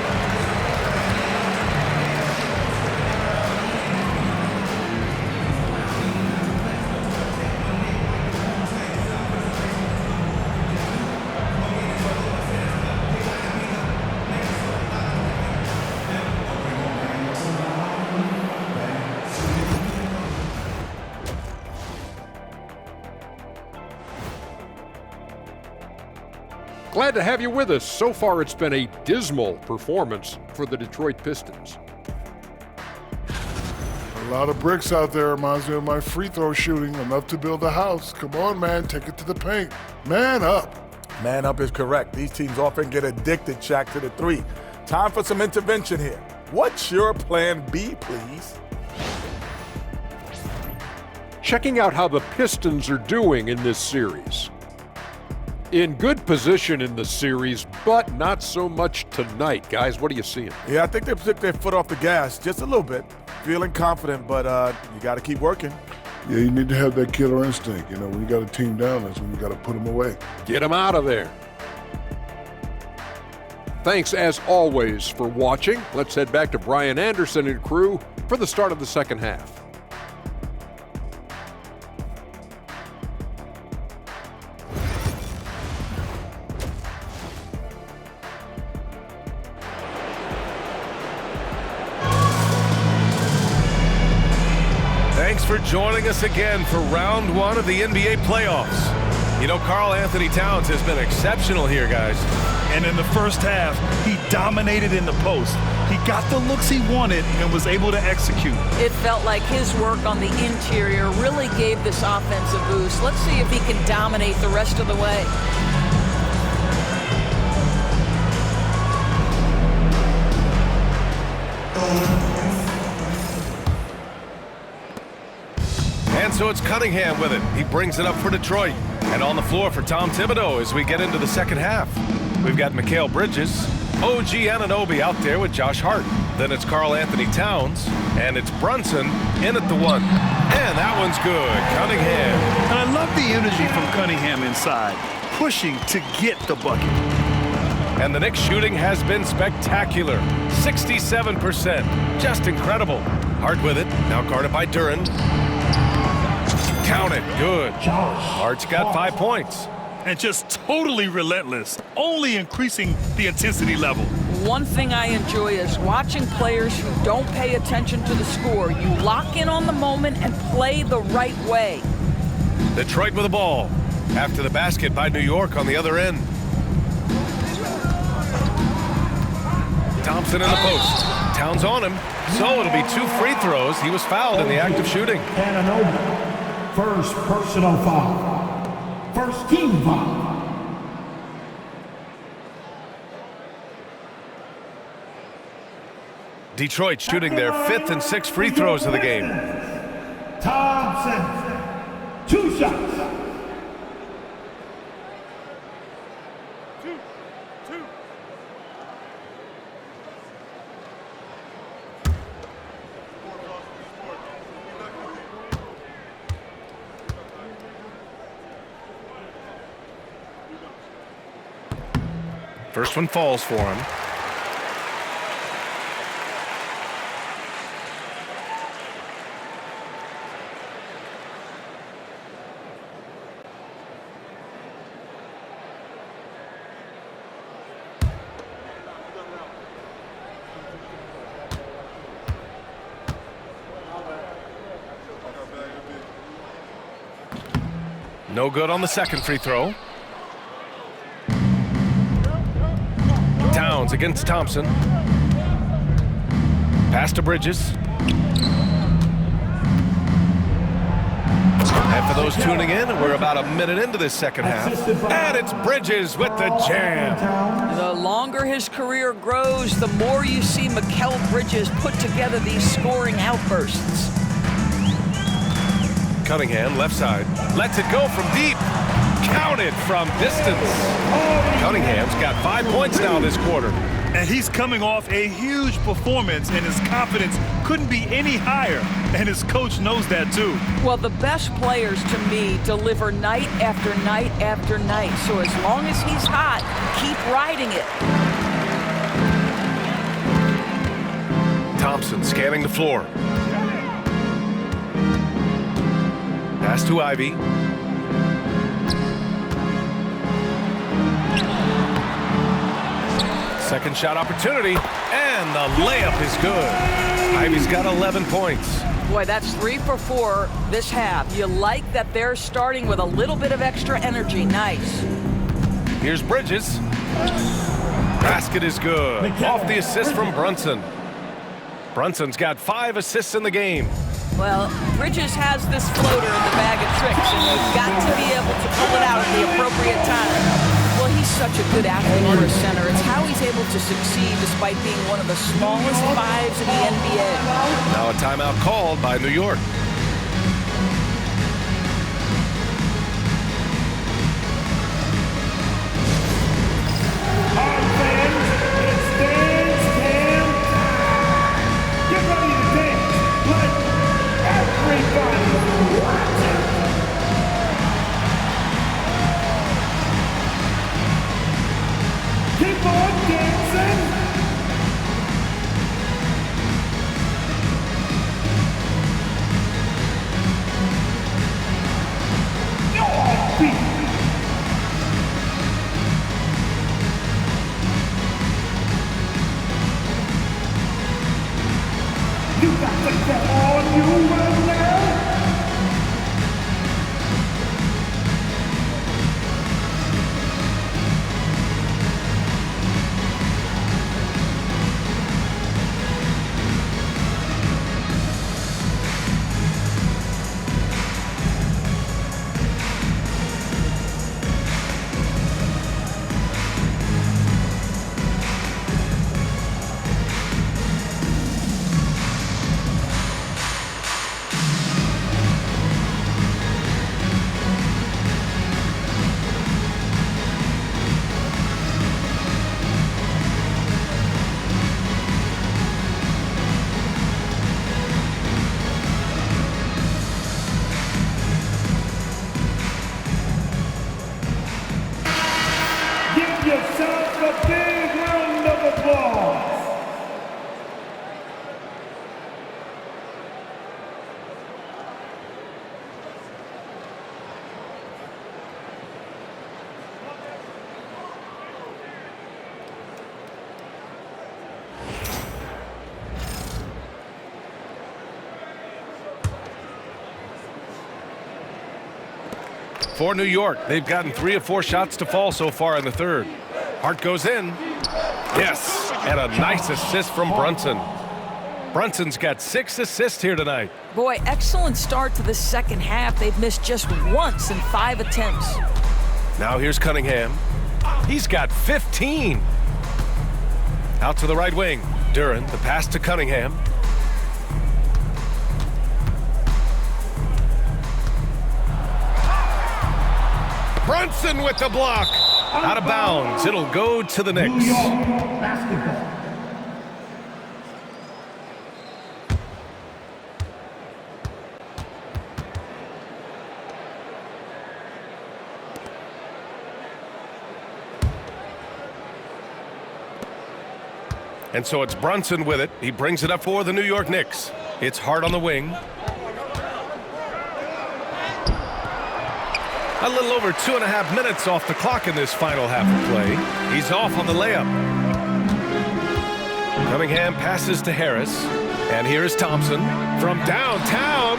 Glad to have you with us. So far, it's been a dismal performance for the Detroit Pistons. A lot of bricks out there. Reminds me of my free throw shooting. Enough to build a house. Come on, man. Take it to the paint. Man up. Man up is correct. These teams often get addicted, Shaq, to the three. Time for some intervention here. What's your plan B, please? Checking out how the Pistons are doing in this series. In good position in the series, but not so much tonight. Guys, what are you seeing? Yeah, I think they took their foot off the gas just a little bit. Feeling confident, but you got to keep working. Yeah, you need to have that killer instinct. You know, when you got a team down, that's when you got to put them away. Get them out of there. Thanks, as always, for watching. Let's head back to Brian Anderson and crew for the start of the second half. for joining us again for round one of the NBA playoffs. You know, Karl-Anthony Towns has been exceptional here, guys. And in the first half, he dominated in the post. He got the looks he wanted and was able to execute. It felt like his work on the interior really gave this offense a boost. Let's see if he can dominate the rest of the way. And so it's Cunningham with it. He brings it up for Detroit. And on the floor for Tom Thibodeau as we get into the second half. We've got Mikal Bridges, OG Anunoby out there with Josh Hart. Then it's Karl-Anthony Towns, and it's Brunson in at the one. And that one's good. Cunningham. And I love the energy from Cunningham inside, pushing to get the bucket. And the Knicks shooting has been spectacular. 67%. Just incredible. Hart with it. Now guarded by Duren. Count it. Good. Hart's got 5 points. And just totally relentless, only increasing the intensity level. One thing I enjoy is watching players who don't pay attention to the score. You lock in on the moment and play the right way. Detroit with the ball. After the basket by New York on the other end. Thompson in the post. Towns on him. So it'll be 2 free throws. He was fouled in the act of shooting. First personal foul. First team foul. Detroit shooting their 5th and 6th free throws of the game. Thompson. 2 shots. First one falls for him. No good on the second free throw. Towns against Thompson. Pass to Bridges. And for those tuning in, we're about a minute into this second half. And it's Bridges with the jam. The longer his career grows, the more you see Mikal Bridges put together these scoring outbursts. Cunningham, left side. Lets it go from deep. Counted from distance. Cunningham's got 5 points now this quarter. And he's coming off a huge performance, and his confidence couldn't be any higher. And his coach knows that, too. Well, the best players, to me, deliver night after night after night. So as long as he's hot, keep riding it. Thompson scanning the floor. Pass to Ivy. Second shot opportunity, and the layup is good. Ivy's got 11 points. Boy, that's 3 for 4 this half. You like that they're starting with a little bit of extra energy. Nice. Here's Bridges. Basket is good. Off the assist from Brunson. Brunson's got 5 assists in the game. Well, Bridges has this floater in the bag of tricks, and you've got to be able to pull it out at the appropriate time. Well, he's such a good athlete for a center. It's how he's able to succeed despite being one of the smallest 5s in the NBA. Now a timeout called by New York. All fans, it's dance cam time. Get ready to dance like everybody watching. Keep on dancing. Your beat. You got to get on you right now. For New York, they've gotten 3 of 4 shots to fall so far in the third. Hart goes in. Yes, and a nice assist from Brunson. Brunson's got 6 assists here tonight. Boy, excellent start to the second half. They've missed just once in 5 attempts. Now here's Cunningham. He's got 15. Out to the right wing. Duren, the pass to Cunningham. Brunson with the block. Out of bounds. It'll go to the Knicks. And so it's Brunson with it. He brings it up for the New York Knicks. It's Hart on the wing. A little over 2.5 minutes off the clock in this final half of play. He's off on the layup. Cunningham passes to Harris. And here is Thompson from downtown.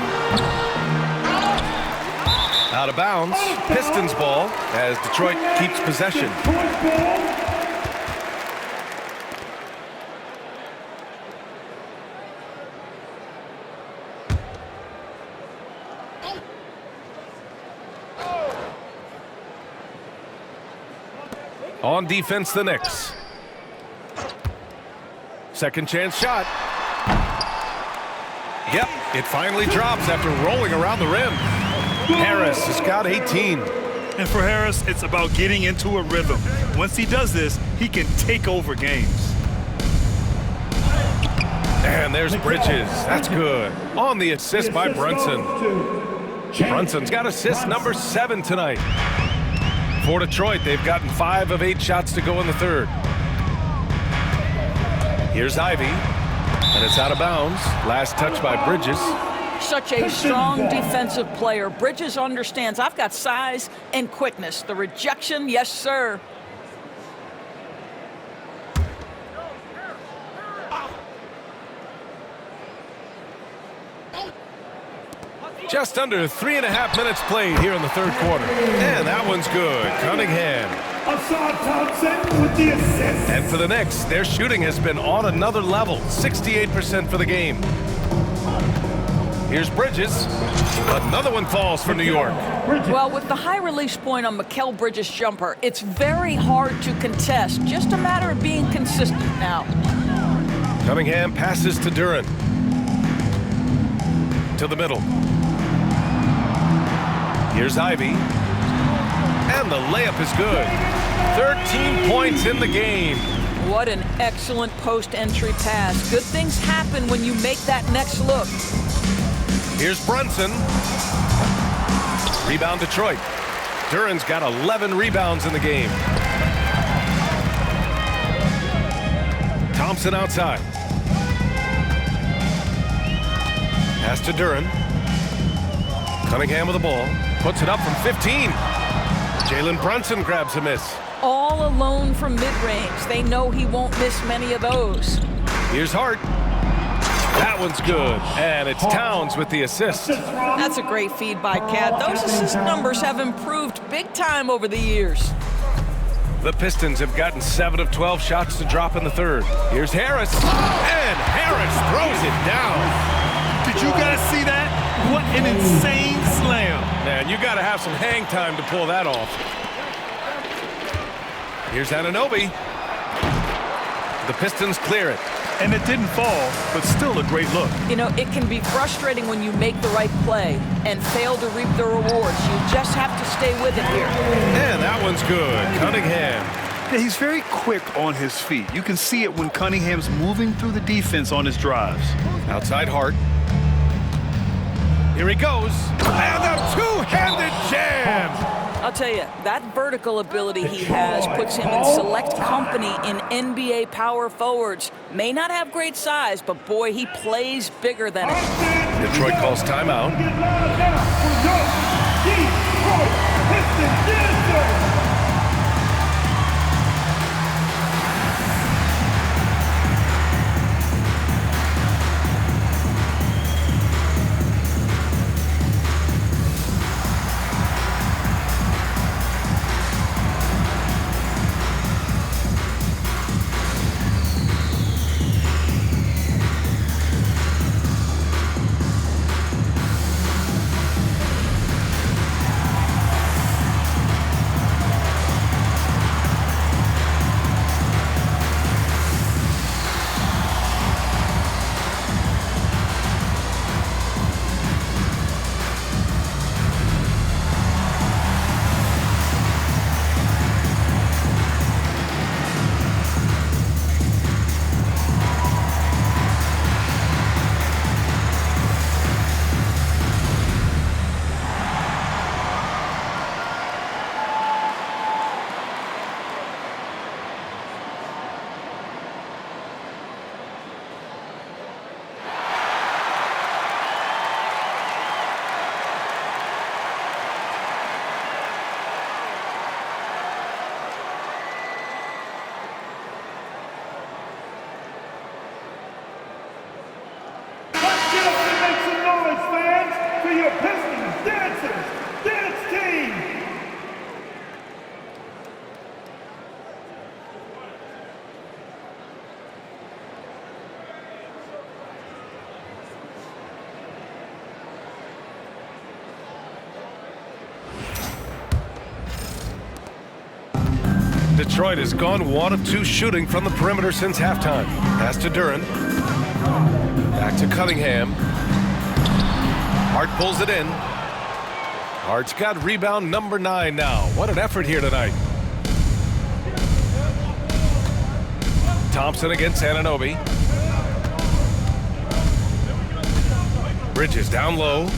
Out of bounds. Pistons ball as Detroit keeps possession. On defense, the Knicks. Second chance shot. Yep, it finally drops after rolling around the rim. Harris has got 18. And for Harris, it's about getting into a rhythm. Once he does this, he can take over games. And there's Bridges. That's good. On the assist by Brunson. Brunson's got assist number 7 tonight. For Detroit, they've gotten 5 of 8 shots to go in the third. Here's Ivy, and it's out of bounds. Last touch by Bridges. Such a strong defensive player. Bridges understands I've got size and quickness. The rejection, yes, sir. Just under 3.5 minutes played here in the third quarter. And that one's good. Cunningham. With the assist. And for the Knicks, their shooting has been on another level. 68% for the game. Here's Bridges. Another one falls for New York. Well, with the high release point on Mikal Bridges' jumper, it's very hard to contest. Just a matter of being consistent now. Cunningham passes to Duren. To the middle. Here's Ivy. And the layup is good. 13 points in the game. What an excellent post-entry pass. Good things happen when you make that next look. Here's Brunson. Rebound Detroit. Duren's got 11 rebounds in the game. Thompson outside. Pass to Duren. Cunningham with the ball. Puts it up from 15. Jalen Brunson grabs a miss. All alone from mid-range. They know he won't miss many of those. Here's Hart. That one's good. And it's Towns with the assist. That's a great feed by Cat. Those assist numbers have improved big time over the years. The Pistons have gotten 7 of 12 shots to drop in the third. Here's Harris. And Harris throws it down. Did you guys see that? What an insane slam. Man, you got to have some hang time to pull that off. Here's Anunoby. The Pistons clear it. And it didn't fall, but still a great look. You know, it can be frustrating when you make the right play and fail to reap the rewards. You just have to stay with it here. And that one's good. Cunningham. Yeah, he's very quick on his feet. You can see it when Cunningham's moving through the defense on his drives. Outside Hart. Here he goes. And a two-handed jam. I'll tell you, that vertical ability he has puts him in select company in NBA power forwards. May not have great size, but boy, he plays bigger than it. Detroit calls timeout. Detroit has gone 1 of 2 shooting from the perimeter since halftime. Pass to Duren. Back to Cunningham. Hart pulls it in. Hart's got rebound number 9 now. What an effort here tonight. Thompson against Anunoby. Bridges down low.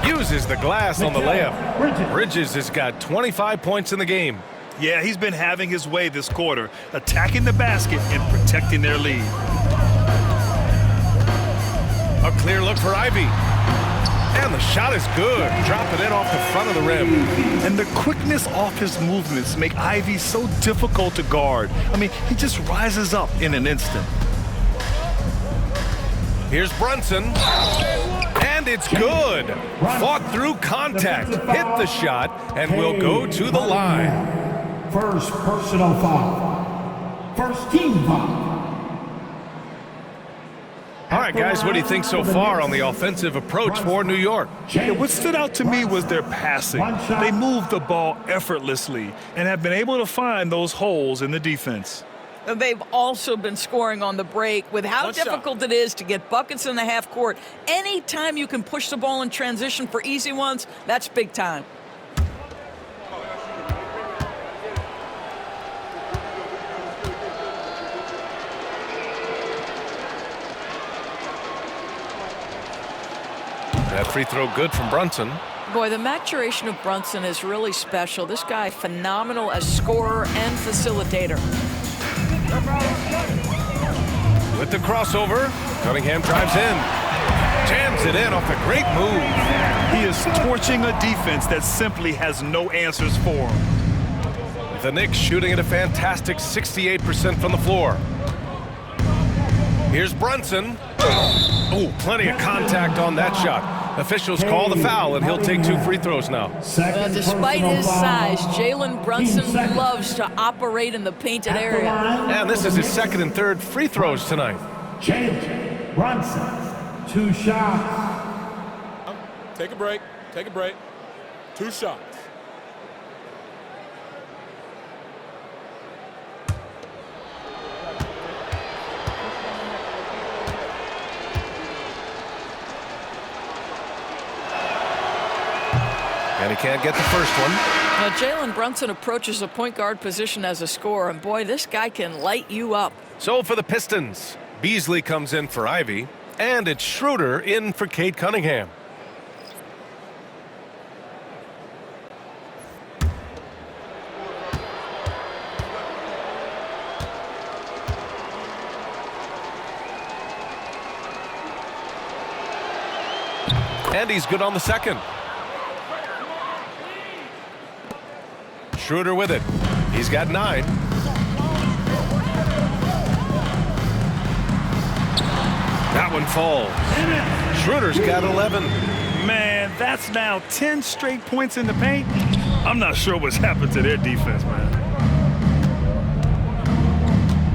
Uses the glass on the layup. Bridges has got 25 points in the game. Yeah, he's been having his way this quarter, attacking the basket and protecting their lead. A clear look for Ivy. And the shot is good. Dropping it off the front of the rim. And the quickness off his movements make Ivy so difficult to guard. I mean, he just rises up in an instant. Here's Brunson. And it's good. Fought through contact. Hit the shot and will go to the line. First personal foul. First team foul. All right, guys, what do you think so far on the offensive approach for New York? Yeah, what stood out to me was their passing. They moved the ball effortlessly and have been able to find those holes in the defense. They've also been scoring on the break with how difficult it is to get buckets in the half court. Anytime you can push the ball in transition for easy ones, that's big time. That free throw good from Brunson. Boy, the maturation of Brunson is really special. This guy, phenomenal as scorer and facilitator. With the crossover, Cunningham drives in. Jams it in off a great move. He is torching a defense that simply has no answers for him. The Knicks shooting at a fantastic 68% from the floor. Here's Brunson. Oh, plenty of contact on that shot. Officials call the foul, and he'll take 2 free throws now. Despite his size, Jalen Brunson loves to operate in the painted area. And this is his 2nd and 3rd free throws tonight. Jalen Brunson, 2 shots. Take a break. Take a break. 2 shots. And he can't get the first one. Now, Jalen Brunson approaches the point guard position as a scorer, and boy, this guy can light you up. So for the Pistons, Beasley comes in for Ivy, and it's Schroeder in for Cade Cunningham. And he's good on the second. Schroeder with it. He's got 9. That one falls. Schroeder's got 11. Man, that's now 10 straight points in the paint. I'm not sure what's happened to their defense, man.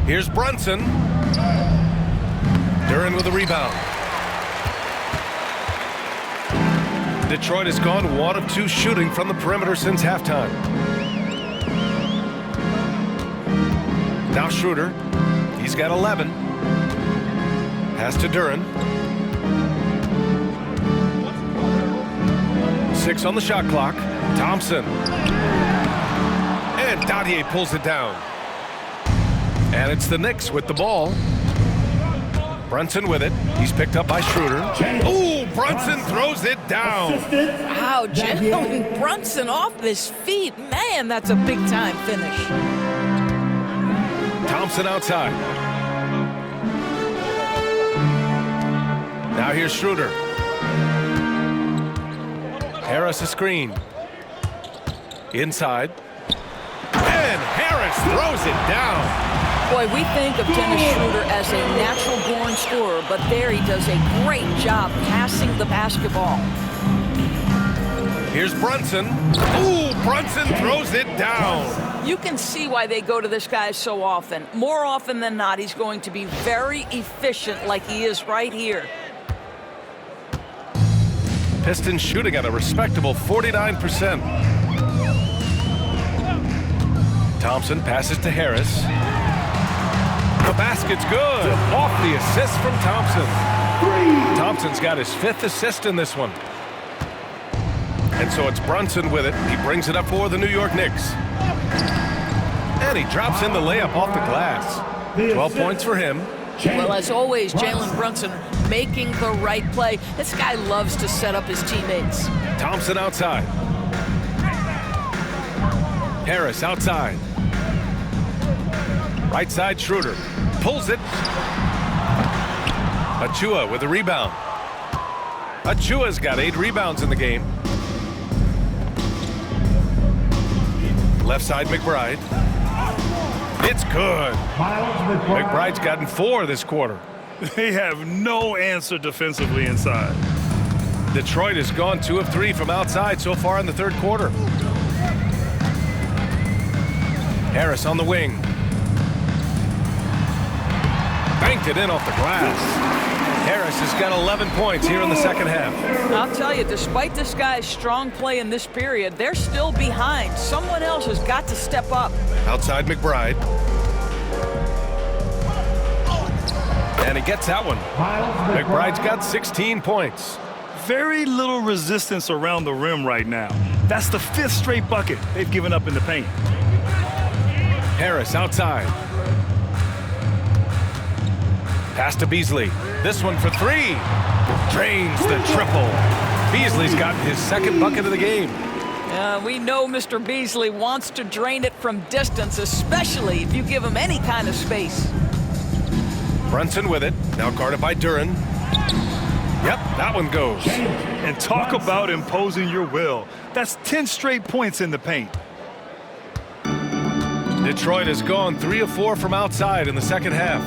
Here's Brunson. Duren with a rebound. Detroit has gone 1 of 2 shooting from the perimeter since halftime. Now Schroeder. He's got 11. Pass to Duren. 6 on the shot clock. Thompson. And Dadier pulls it down. And it's the Knicks with the ball. Brunson with it. He's picked up by Schroeder. Ooh, Brunson throws it down. Wow, Jalen Brunson off his feet. Man, that's a big-time finish. Thompson outside. Now here's Schroeder. Harris a screen. Inside. And Harris throws it down. Boy, we think of Dennis Schroeder as a natural-born scorer, but there he does a great job passing the basketball. Here's Brunson. Ooh, Brunson throws it down. You can see why they go to this guy so often. More often than not, he's going to be very efficient like he is right here. Pistons shooting at a respectable 49%. Thompson passes to Harris. The basket's good. Off the assist from Thompson. Thompson's got his 5th assist in this one. And so it's Brunson with it. He brings it up for the New York Knicks. And he drops in the layup off the glass. 12 points for him. Well, as always, Jalen Brunson making the right play. This guy loves to set up his teammates. Thompson outside. Harris outside. Right side, Schroeder. Pulls it. Achua with a rebound. Achua's got 8 rebounds in the game. Left side, McBride. It's good. McBride's gotten 4 this quarter. They have no answer defensively inside. Detroit has gone 2 of 3 from outside so far in the third quarter. Harris on the wing. Banked it in off the glass. Harris has got 11 points here in the second half. I'll tell you, despite this guy's strong play in this period, they're still behind. Someone else has got to step up. Outside McBride. And he gets that one. McBride's got 16 points. Very little resistance around the rim right now. That's the 5th straight bucket they've given up in the paint. Harris outside. Pass to Beasley. This one for 3. Drains the triple. Beasley's gotten his 2nd bucket of the game. We know Mr. Beasley wants to drain it from distance, especially if you give him any kind of space. Brunson with it. Now guarded by Duren. Yep, that one goes. And talk about imposing your will. That's 10 straight points in the paint. Detroit has gone 3 of 4 from outside in the second half.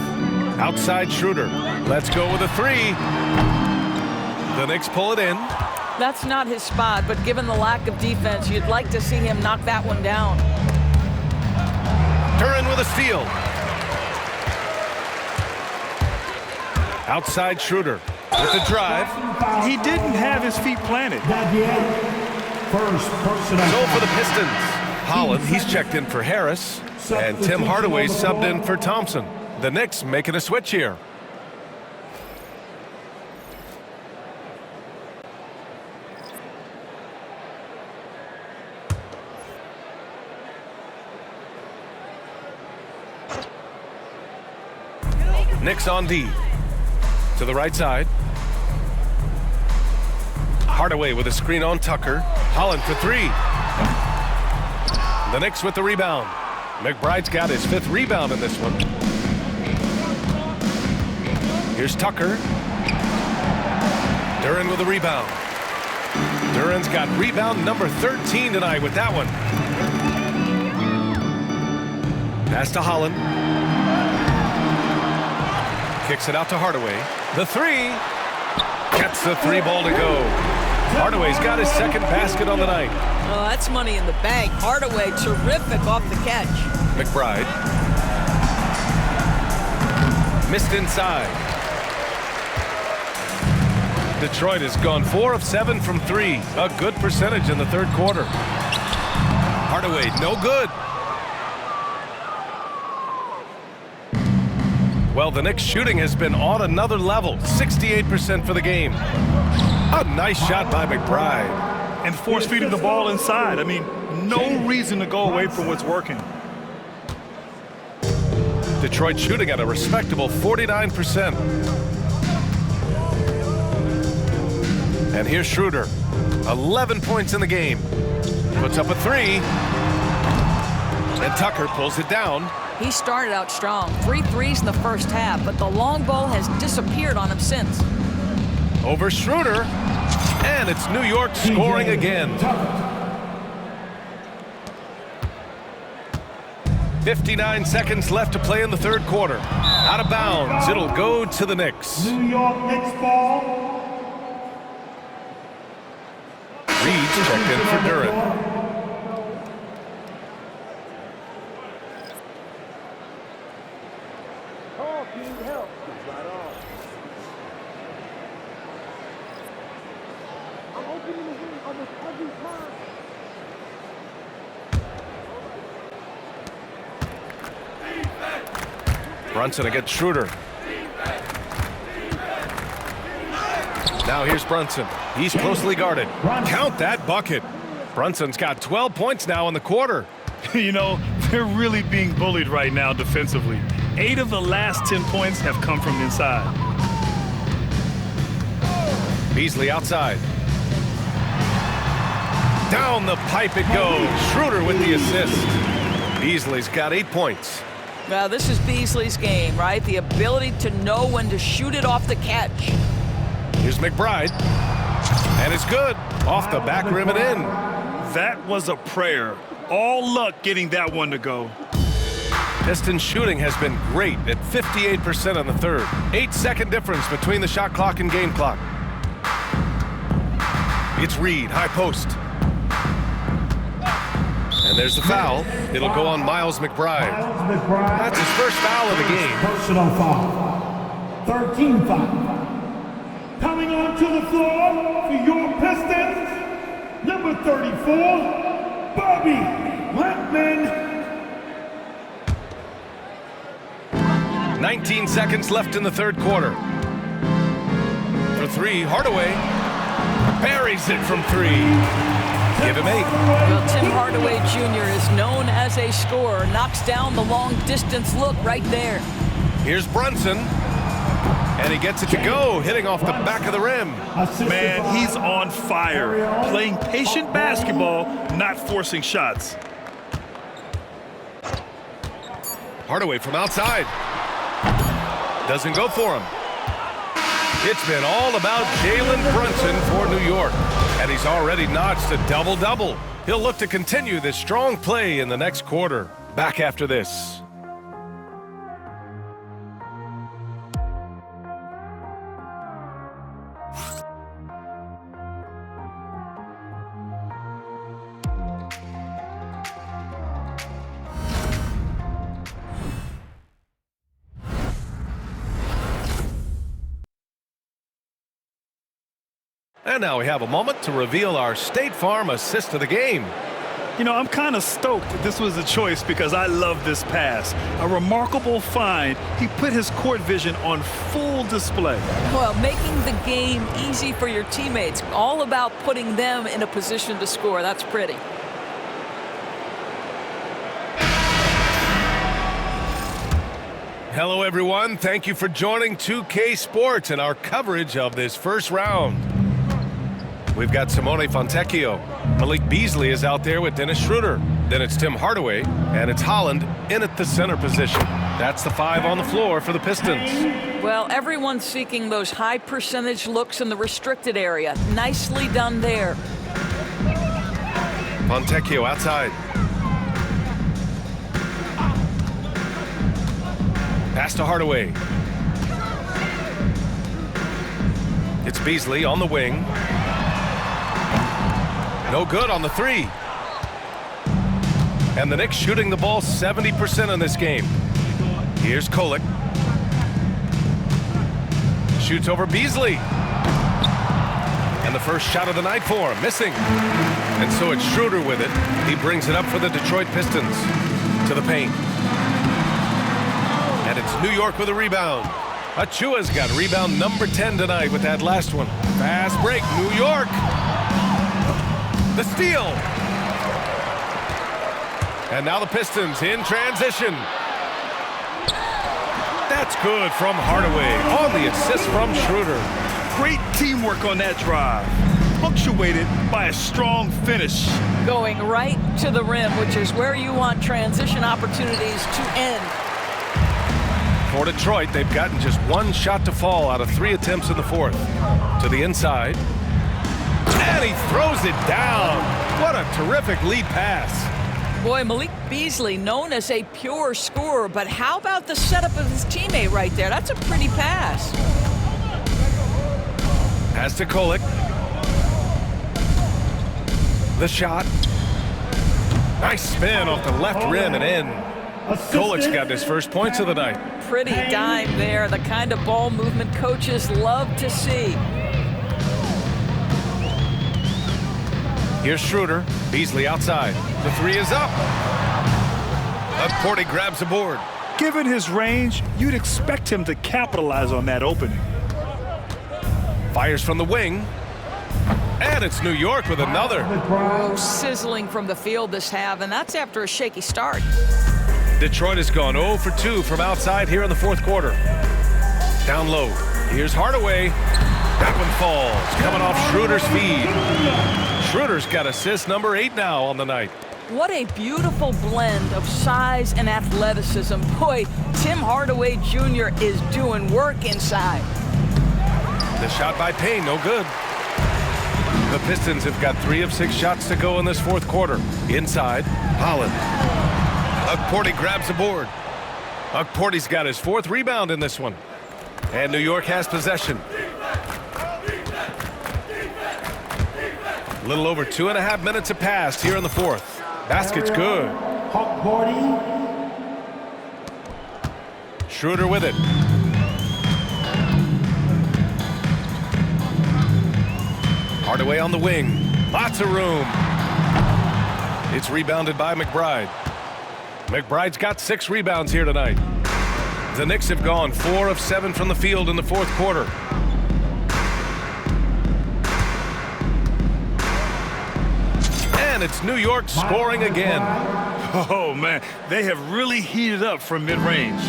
Outside Schroeder. Let's go with a 3. The Knicks pull it in. That's not his spot, but given the lack of defense, you'd like to see him knock that one down. Duren with a steal. Outside Schroeder with the drive. He didn't have his feet planted. So for the Pistons, Holland, he's checked in for Harris, and Tim Hardaway subbed in for Thompson. The Knicks making a switch here. Knicks on D. To the right side. Hardaway with a screen on Tucker. Holland for 3. The Knicks with the rebound. McBride's got his 5th rebound in this one. Here's Tucker. Duren with a rebound. Duren's got rebound number 13 tonight with that one. Pass to Holland. Kicks it out to Hardaway. The 3. Gets the 3 ball to go. Hardaway's got his 2nd basket on the night. Oh, that's money in the bank. Hardaway, terrific off the catch. McBride. Missed inside. Detroit has gone 4 of 7 from 3. A good percentage in the third quarter. Hardaway, no good. Well, the Knicks shooting has been on another level. 68% for the game. A nice shot by McBride. And force feeding the ball inside. I mean, no reason to go away from what's working. Detroit shooting at a respectable 49%. And here's Schroeder. 11 points in the game. Puts up a 3. And Tucker pulls it down. He started out strong. 3 threes in the first half, but the long ball has disappeared on him since. Over Schroeder. And it's New York scoring again. 59 seconds left to play in the third quarter. Out of bounds. It'll go to the Knicks. New York Knicks ball. Reed's checked in for Duren. Brunson against Schroeder. Now here's Brunson. He's closely guarded. Count that bucket. Brunson's got 12 points now in the quarter. You know, they're really being bullied right now defensively. 8 of the last 10 points have come from inside. Beasley outside. Down the pipe it goes. Schroeder with the assist. Beasley's got 8 points. Well, this is Beasley's game, right? The ability to know when to shoot it off the catch. Here's McBride. And it's good. Off the back rim and in. That was a prayer. All luck getting that one to go. Pistons shooting has been great at 58% in the third. 8-second difference between the shot clock and game clock. It's Reed, high post. And there's the foul. It'll go on Miles McBride. That's his first foul of the game. Personal foul. 13 foul. Coming onto the floor for York Pistons, number 34, Bobby Blackman. 19 seconds left in the third quarter. For three, Hardaway buries it from three. Give him 8. Well, Tim Hardaway Jr. is known as a scorer. Knocks down the long-distance look right there. Here's Brunson. And he gets it to go, hitting off the back of the rim. Man, he's on fire. Playing patient basketball, not forcing shots. Hardaway from outside. Doesn't go for him. It's been all about Jalen Brunson for New York. And he's already notched a double-double. He'll look to continue this strong play in the next quarter. Back after this. And now we have a moment to reveal our State Farm assist of the game. You know, I'm kind of stoked that this was a choice because I love this pass. A remarkable find. He put his court vision on full display. Well, making the game easy for your teammates. All about putting them in a position to score. That's pretty. Hello, everyone. Thank you for joining 2K Sports and our coverage of this first round. We've got Simone Fontecchio. Malik Beasley is out there with Dennis Schroeder. Then it's Tim Hardaway, and it's Holland in at the center position. That's the 5 on the floor for the Pistons. Well, everyone's seeking those high percentage looks in the restricted area. Nicely done there. Fontecchio outside. Pass to Hardaway. It's Beasley on the wing. No good on the 3. And the Knicks shooting the ball 70% in this game. Here's Kolek. Shoots over Beasley. And the first shot of the night for him, missing. And so it's Schroeder with it. He brings it up for the Detroit Pistons. To the paint. And it's New York with a rebound. Achua's got rebound number 10 tonight with that last one. Fast break, New York. The steal. And now the Pistons in transition. That's good from Hardaway on the assist from Schroeder. Great teamwork on that drive. Punctuated by a strong finish. Going right to the rim, which is where you want transition opportunities to end. For Detroit, they've gotten just 1 shot to fall out of 3 attempts in the fourth. To the inside. And he throws it down. What a terrific lead pass. Boy, Malik Beasley, known as a pure scorer, but how about the setup of his teammate right there? That's a pretty pass. Pass to Kolek. The shot. Nice spin off the left rim and in. Kolek's got his first points of the night. Pretty dime there, the kind of ball movement coaches love to see. Here's Schroeder. Beasley outside. The 3 is up. Porty grabs the board. Given his range, you'd expect him to capitalize on that opening. Fires from the wing. And it's New York with another. Oh, sizzling from the field this half, and that's after a shaky start. Detroit has gone 0 for 2 from outside here in the fourth quarter. Down low. Here's Hardaway. That one falls. Coming off Schroeder's feed. Schroeder's got assist number 8 now on the night. What a beautiful blend of size and athleticism. Boy, Tim Hardaway Jr. is doing work inside. The shot by Payne, no good. The Pistons have got 3 of 6 shots to go in this fourth quarter. Inside, Holland. Okporty grabs the board. Okporty's got his 4th rebound in this one. And New York has possession. A little over 2.5 minutes have passed here in the fourth. Basket's good. Schroeder with it. Hardaway on the wing. Lots of room. It's rebounded by McBride. McBride's got 6 rebounds here tonight. The Knicks have gone 4 of 7 from the field in the fourth quarter. And it's New York scoring again. Oh, man, they have really heated up from mid-range.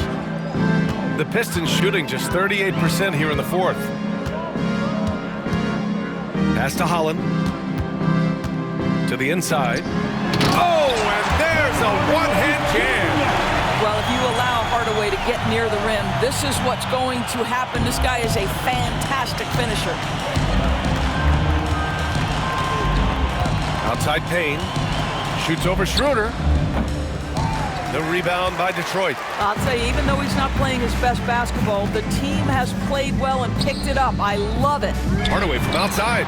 The Pistons shooting just 38% here in the fourth. Pass to Holland. To the inside. Oh, and there's a one-hand jam. Well, if you allow Hardaway to get near the rim, this is what's going to happen. This guy is a fantastic finisher. Outside Payne. Shoots over Schroeder. The rebound by Detroit. I'll tell you, even though he's not playing his best basketball, the team has played well and picked it up. I love it. Hardaway from outside.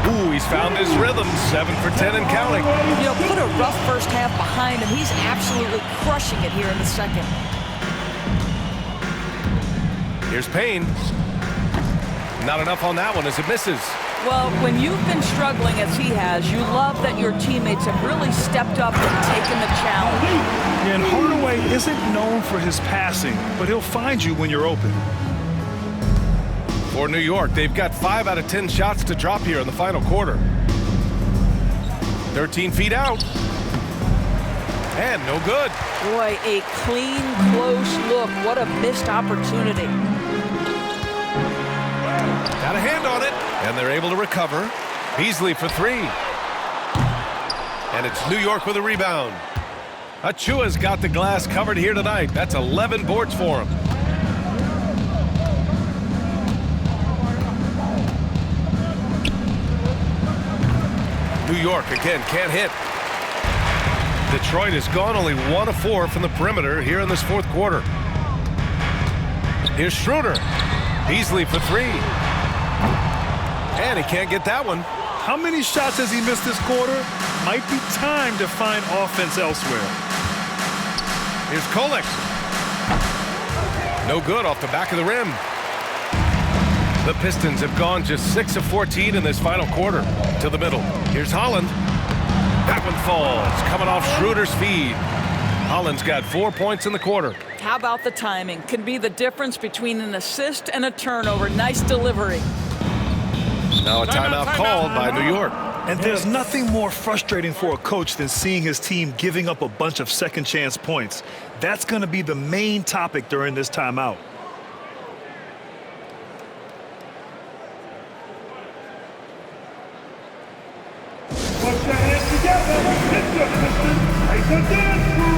Ooh, he's found his rhythm. 7 for 10 and counting. You know, put a rough first half behind him. He's absolutely crushing it here in the second. Here's Payne. Not enough on that one as it misses. Well, when you've been struggling as he has, you love that your teammates have really stepped up and taken the challenge. And Hardaway isn't known for his passing, but he'll find you when you're open. For New York, they've got 5 out of 10 shots to drop here in the final quarter. 13 feet out. And no good. Boy, a clean, close look. What a missed opportunity. Got a hand on it. And they're able to recover. Beasley for 3. And it's New York with a rebound. Achua's got the glass covered here tonight. That's 11 boards for him. New York again can't hit. Detroit has gone only 1 of 4 from the perimeter here in this fourth quarter. Here's Schroeder. Beasley for 3. And he can't get that one. How many shots has he missed this quarter? Might be time to find offense elsewhere. Here's Kolek. No good off the back of the rim. The Pistons have gone just 6 of 14 in this final quarter. To the middle. Here's Holland. That one falls. Coming off Schroeder's feed. Holland's got 4 points in the quarter. How about the timing? Can be the difference between an assist and a turnover. Nice delivery. Now a timeout called by New York. And there's nothing more frustrating for a coach than seeing his team giving up a bunch of second chance points. That's going to be the main topic during this timeout. Put your hands together. Hit your Pistons. Take a dance move.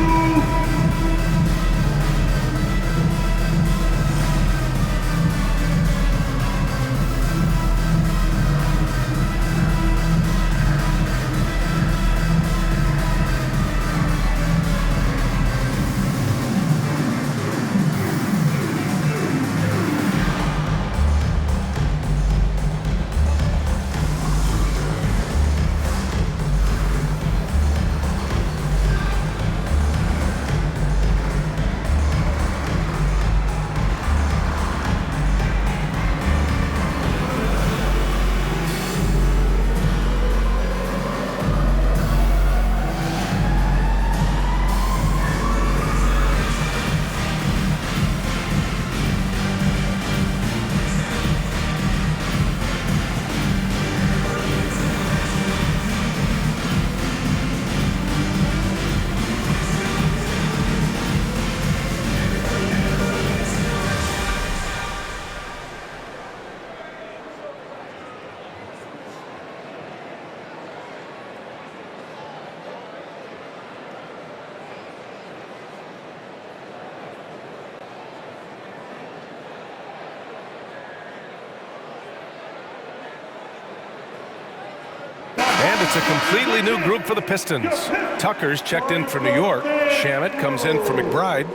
And it's a completely new group for the Pistons. Tucker's checked in for New York. Shamet comes in for McBride.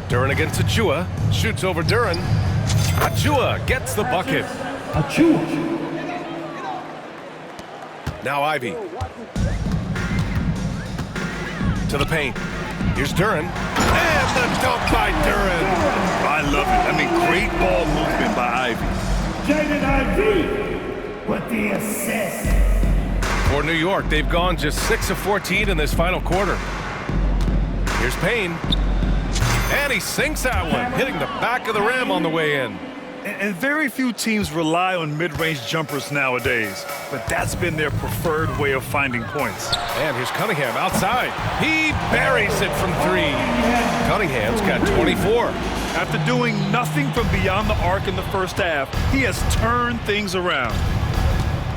Duren against Achua. Shoots over Duren. Achua gets the bucket. Now Ivy. To the paint. Here's Duren. And the dunk by Duren. I love it. I mean, great ball movement by Ivy. Jalen Ivy with the assist. For New York, they've gone just 6 of 14 in this final quarter. Here's Payne. And he sinks that one, hitting the back of the rim on the way in. And very few teams rely on mid-range jumpers nowadays, but that's been their preferred way of finding points. And here's Cunningham outside. He buries it from 3. Cunningham's got 24. After doing nothing from beyond the arc in the first half, he has turned things around.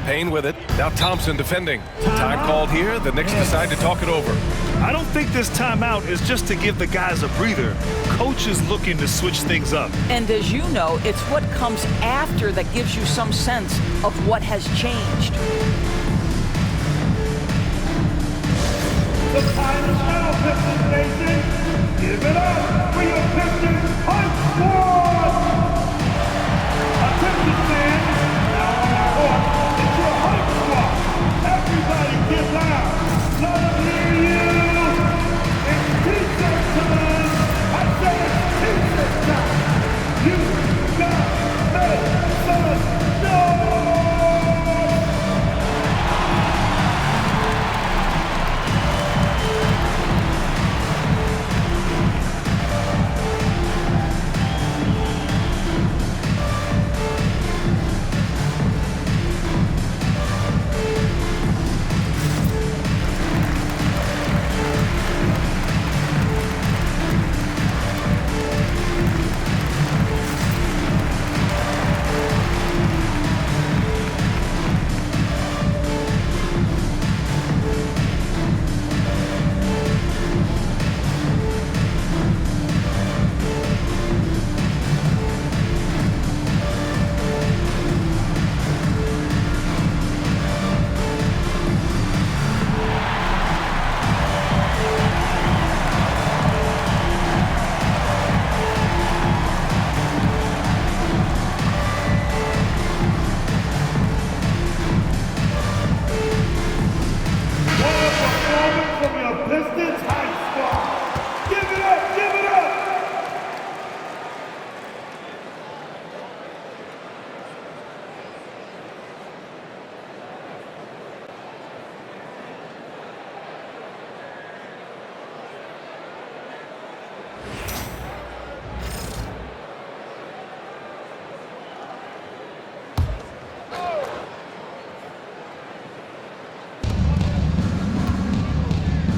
Payne with it. Now Thompson defending. Time called here. The Knicks decide to talk it over. I don't think this timeout is just to give the guys a breather. Coach is looking to switch things up. And as you know, it's what comes after that gives you some sense of what has changed. The time is now, Pistons Nation. Give it up for your Pistons Hype Squad! Attention fans, now on the court, it's your Hype Squad. Everybody get loud. Let them hear you. It's T-shirt time. I said it's T-shirt time. You got make some noise.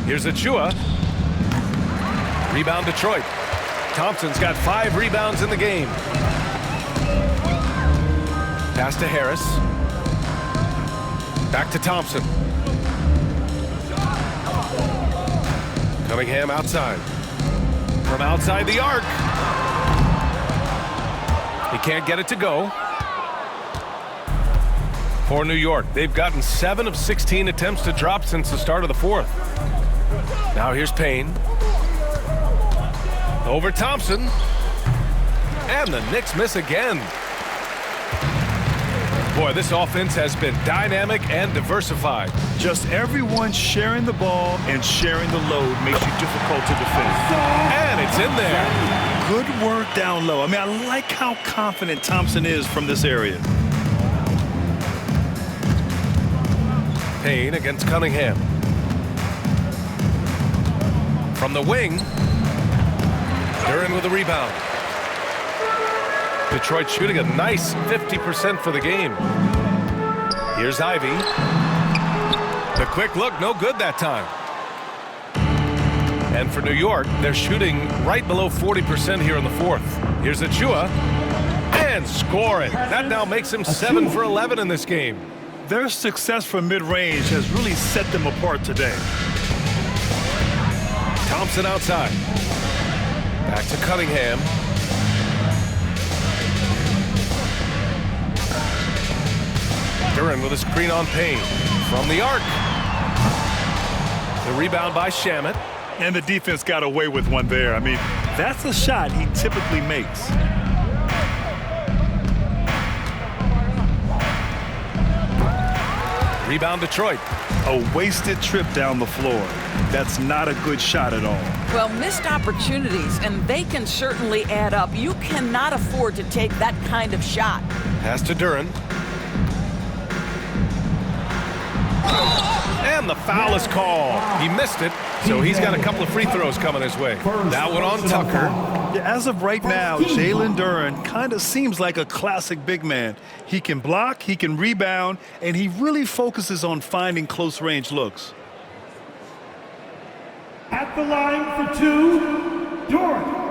Here's Achua. Rebound Detroit. Thompson's got 5 rebounds in the game. Pass to Harris. Back to Thompson. Cunningham outside. From outside the arc. He can't get it to go. For New York, they've gotten 7 of 16 attempts to drop since the start of the fourth. Now here's Payne. Over Thompson. And the Knicks miss again. Boy, this offense has been dynamic and diversified. Just everyone sharing the ball and sharing the load makes you difficult to defend. And it's in there. Good work down low. I mean, I like how confident Thompson is from this area. Payne against Cunningham. From the wing, Duren with a rebound. Detroit shooting a nice 50% for the game. Here's Ivy. The quick look, no good that time. And for New York, they're shooting right below 40% here in the fourth. Here's Achua, and score it. That now makes him 7 for 11 in this game. Their success from mid-range has really set them apart today. Thompson outside. Back to Cunningham. Duren with a screen on Payne. From the arc. The rebound by Shamet. And the defense got away with one there. I mean, that's a shot he typically makes. Rebound Detroit. A wasted trip down the floor. That's not a good shot at all. Well, missed opportunities, and they can certainly add up. You cannot afford to take that kind of shot. Pass to Duren. And the foul is called. He missed it, so he's got a couple of free throws coming his way. That one on Tucker. As of right now, Jalen Duren kind of seems like a classic big man. He can block, he can rebound, and he really focuses on finding close-range looks. At the line for two, Duren.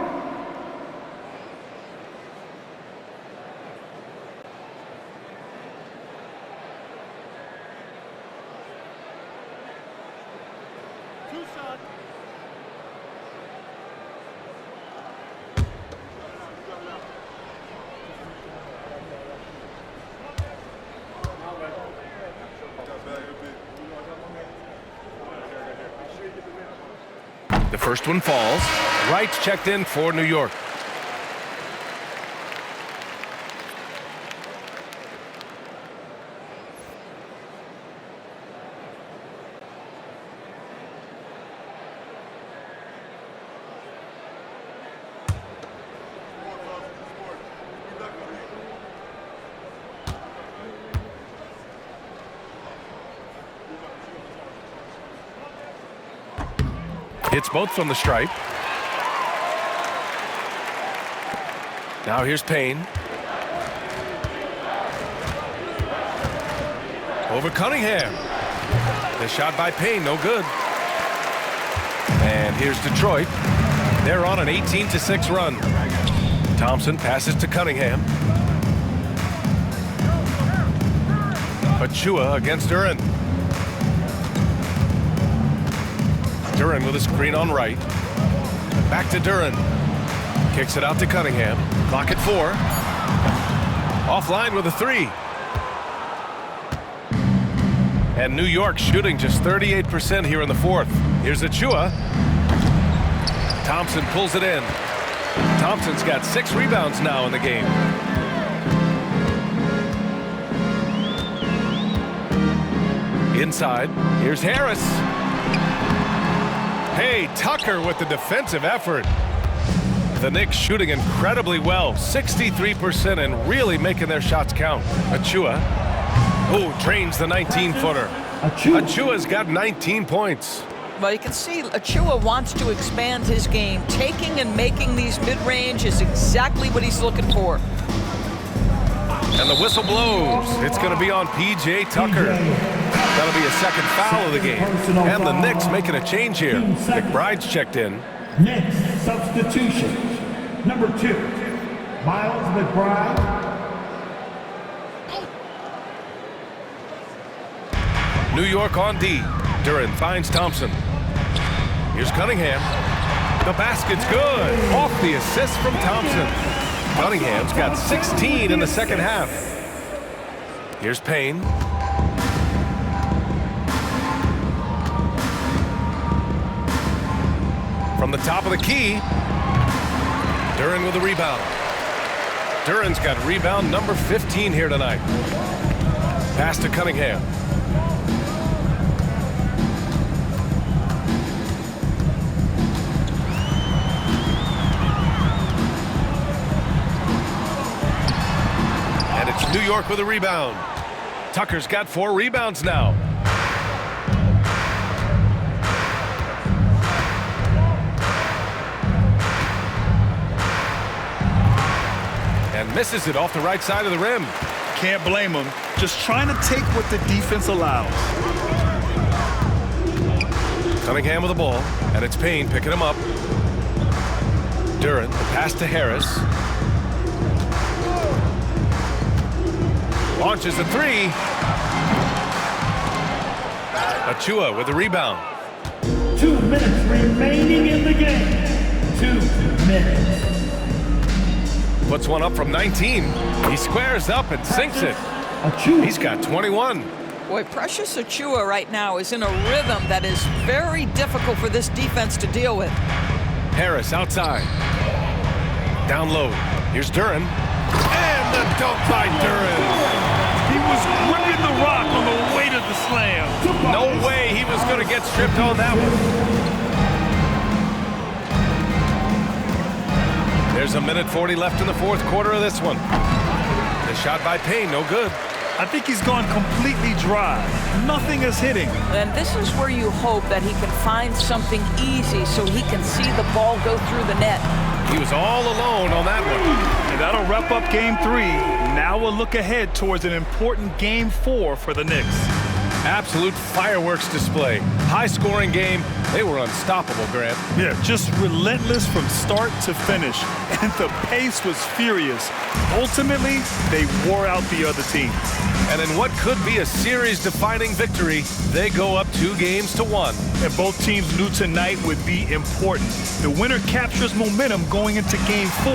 The first one falls. Wright's checked in for New York. Hits both from the stripe. Now here's Payne. Over Cunningham. The shot by Payne, no good. And here's Detroit. They're on an 18-6 run. Thompson passes to Cunningham. Achua against Duren. Duren with a screen on right. Back to Duren. Kicks it out to Cunningham. Clock at 4. Offline with a 3. And New York shooting just 38% here in the fourth. Here's Achua. Thompson pulls it in. Thompson's got 6 rebounds now in the game. Inside, here's Harris. Hey, Tucker with the defensive effort. The Knicks shooting incredibly well, 63%, and really making their shots count. Achua, drains the 19-footer. Achua's got 19 points. Well, you can see Achua wants to expand his game. Taking and making these mid-range is exactly what he's looking for. And the whistle blows. It's going to be on P.J. Tucker. That'll be a second foul of the game. And the Knicks making a change here. McBride's checked in. Knicks substitution. Number 2, Miles McBride. New York on D. Duren finds Thompson. Here's Cunningham. The basket's good. Off the assist from Thompson. Cunningham's got 16 in the second half. Here's Payne. From the top of the key, Duren with a rebound. Duren's got rebound number 15 here tonight. Pass to Cunningham. And it's New York with a rebound. Tucker's got 4 rebounds now. And misses it off the right side of the rim. Can't blame him. Just trying to take what the defense allows. Cunningham with the ball, and it's Payne picking him up. Duren, the pass to Harris. Launches a three. Achua with the rebound. 2 minutes remaining in the game. 2 minutes. Puts one up from 19. He squares up and sinks it. He's got 21. Boy, Precious Achua right now is in a rhythm that is very difficult for this defense to deal with. Harris outside. Down low. Here's Duren. And the dunk by Duren. He was gripping the rock on the weight of the slam. No way he was going to get stripped on that one. There's a minute 40 left in the fourth quarter of this one. The shot by Payne, no good. I think he's gone completely dry. Nothing is hitting. And this is where you hope that he can find something easy so he can see the ball go through the net. He was all alone on that one. And that'll wrap up Game 3. Now we'll look ahead towards an important Game 4 for the Knicks. Absolute fireworks display. High-scoring game. They were unstoppable, Grant. Yeah, just relentless from start to finish. And the pace was furious. Ultimately, they wore out the other team. And in what could be a series-defining victory, they go up 2-1. And both teams knew tonight would be important. The winner captures momentum going into Game 4.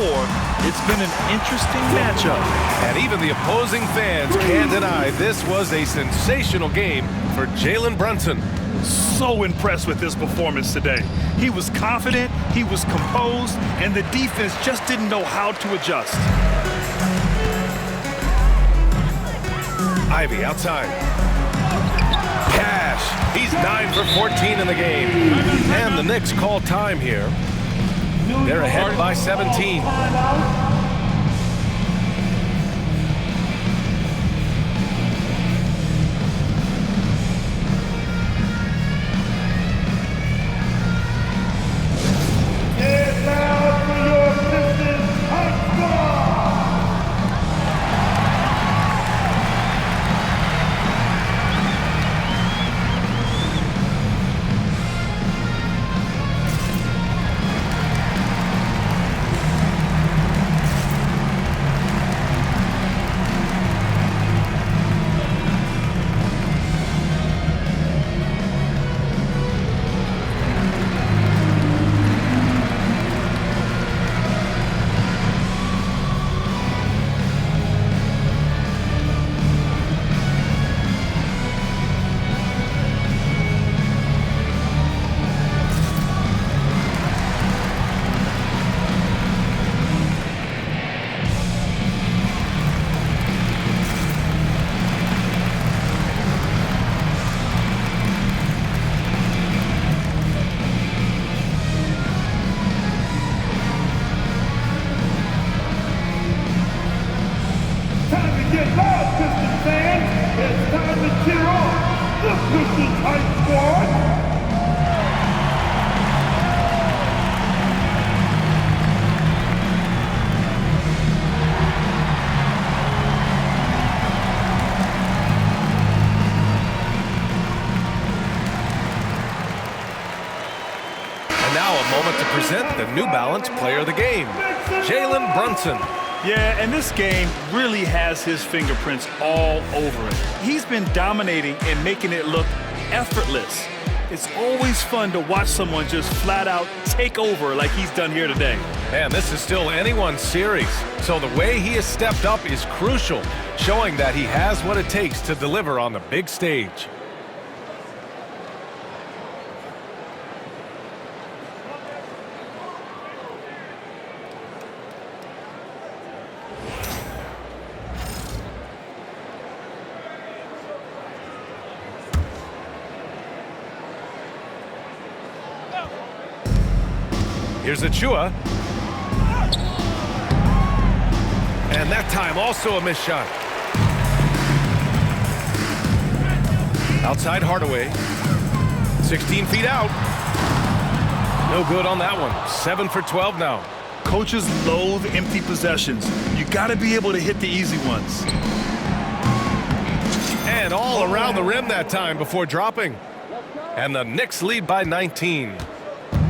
It's been an interesting matchup. And even the opposing fans can't deny this was a sensational game for Jalen Brunson. So impressed with his performance today. He was confident, he was composed, and the defense just didn't know how to adjust. Ivy outside. Cash. He's 9 for 14 in the game. And the Knicks call time here. They're ahead by 17. It's now for your Pistons high score. Get loud, Pistons fans! It's time to cheer on the Pistons Hype Squad! And now a moment to present the New Balance Player of the Game, Jalen Brunson. Yeah, and this game really has his fingerprints all over it. He's been dominating and making it look effortless. It's always fun to watch someone just flat out take over like he's done here today. Man, this is still anyone's series. So the way he has stepped up is crucial, showing that he has what it takes to deliver on the big stage. Here's Achua. And that time also a missed shot. Outside Hardaway. 16 feet out. No good on that one. 7 for 12 now. Coaches loathe empty possessions. You got to be able to hit the easy ones. And all around the rim that time before dropping. And the Knicks lead by 19.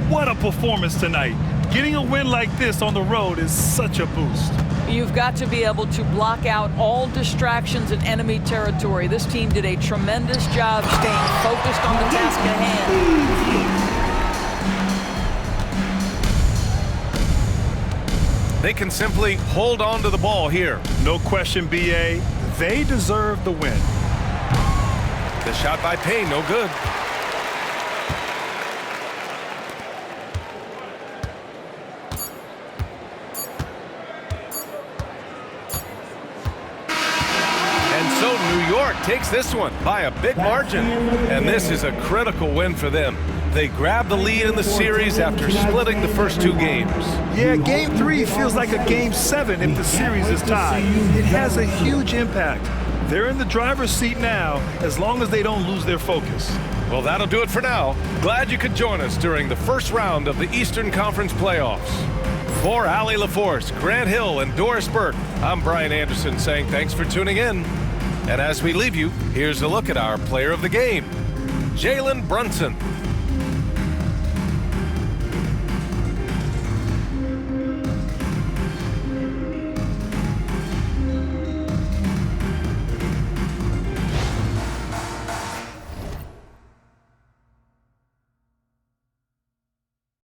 What a performance tonight. Getting a win like this on the road is such a boost. You've got to be able to block out all distractions in enemy territory. This team did a tremendous job staying focused on the task at hand. They can simply hold on to the ball here. No question, B.A. They deserve the win. The shot by Payne, no good. So New York takes this one by a big margin, and this is a critical win for them. They grab the lead in the series after splitting the first 2 games. Yeah, Game 3 feels like a Game 7 if the series is tied. It has a huge impact. They're in the driver's seat now as long as they don't lose their focus. Well, that'll do it for now. Glad you could join us during the first round of the Eastern Conference playoffs. For Allie LaForce, Grant Hill, and Doris Burke, I'm Brian Anderson saying thanks for tuning in. And as we leave you, here's a look at our player of the game, Jalen Brunson.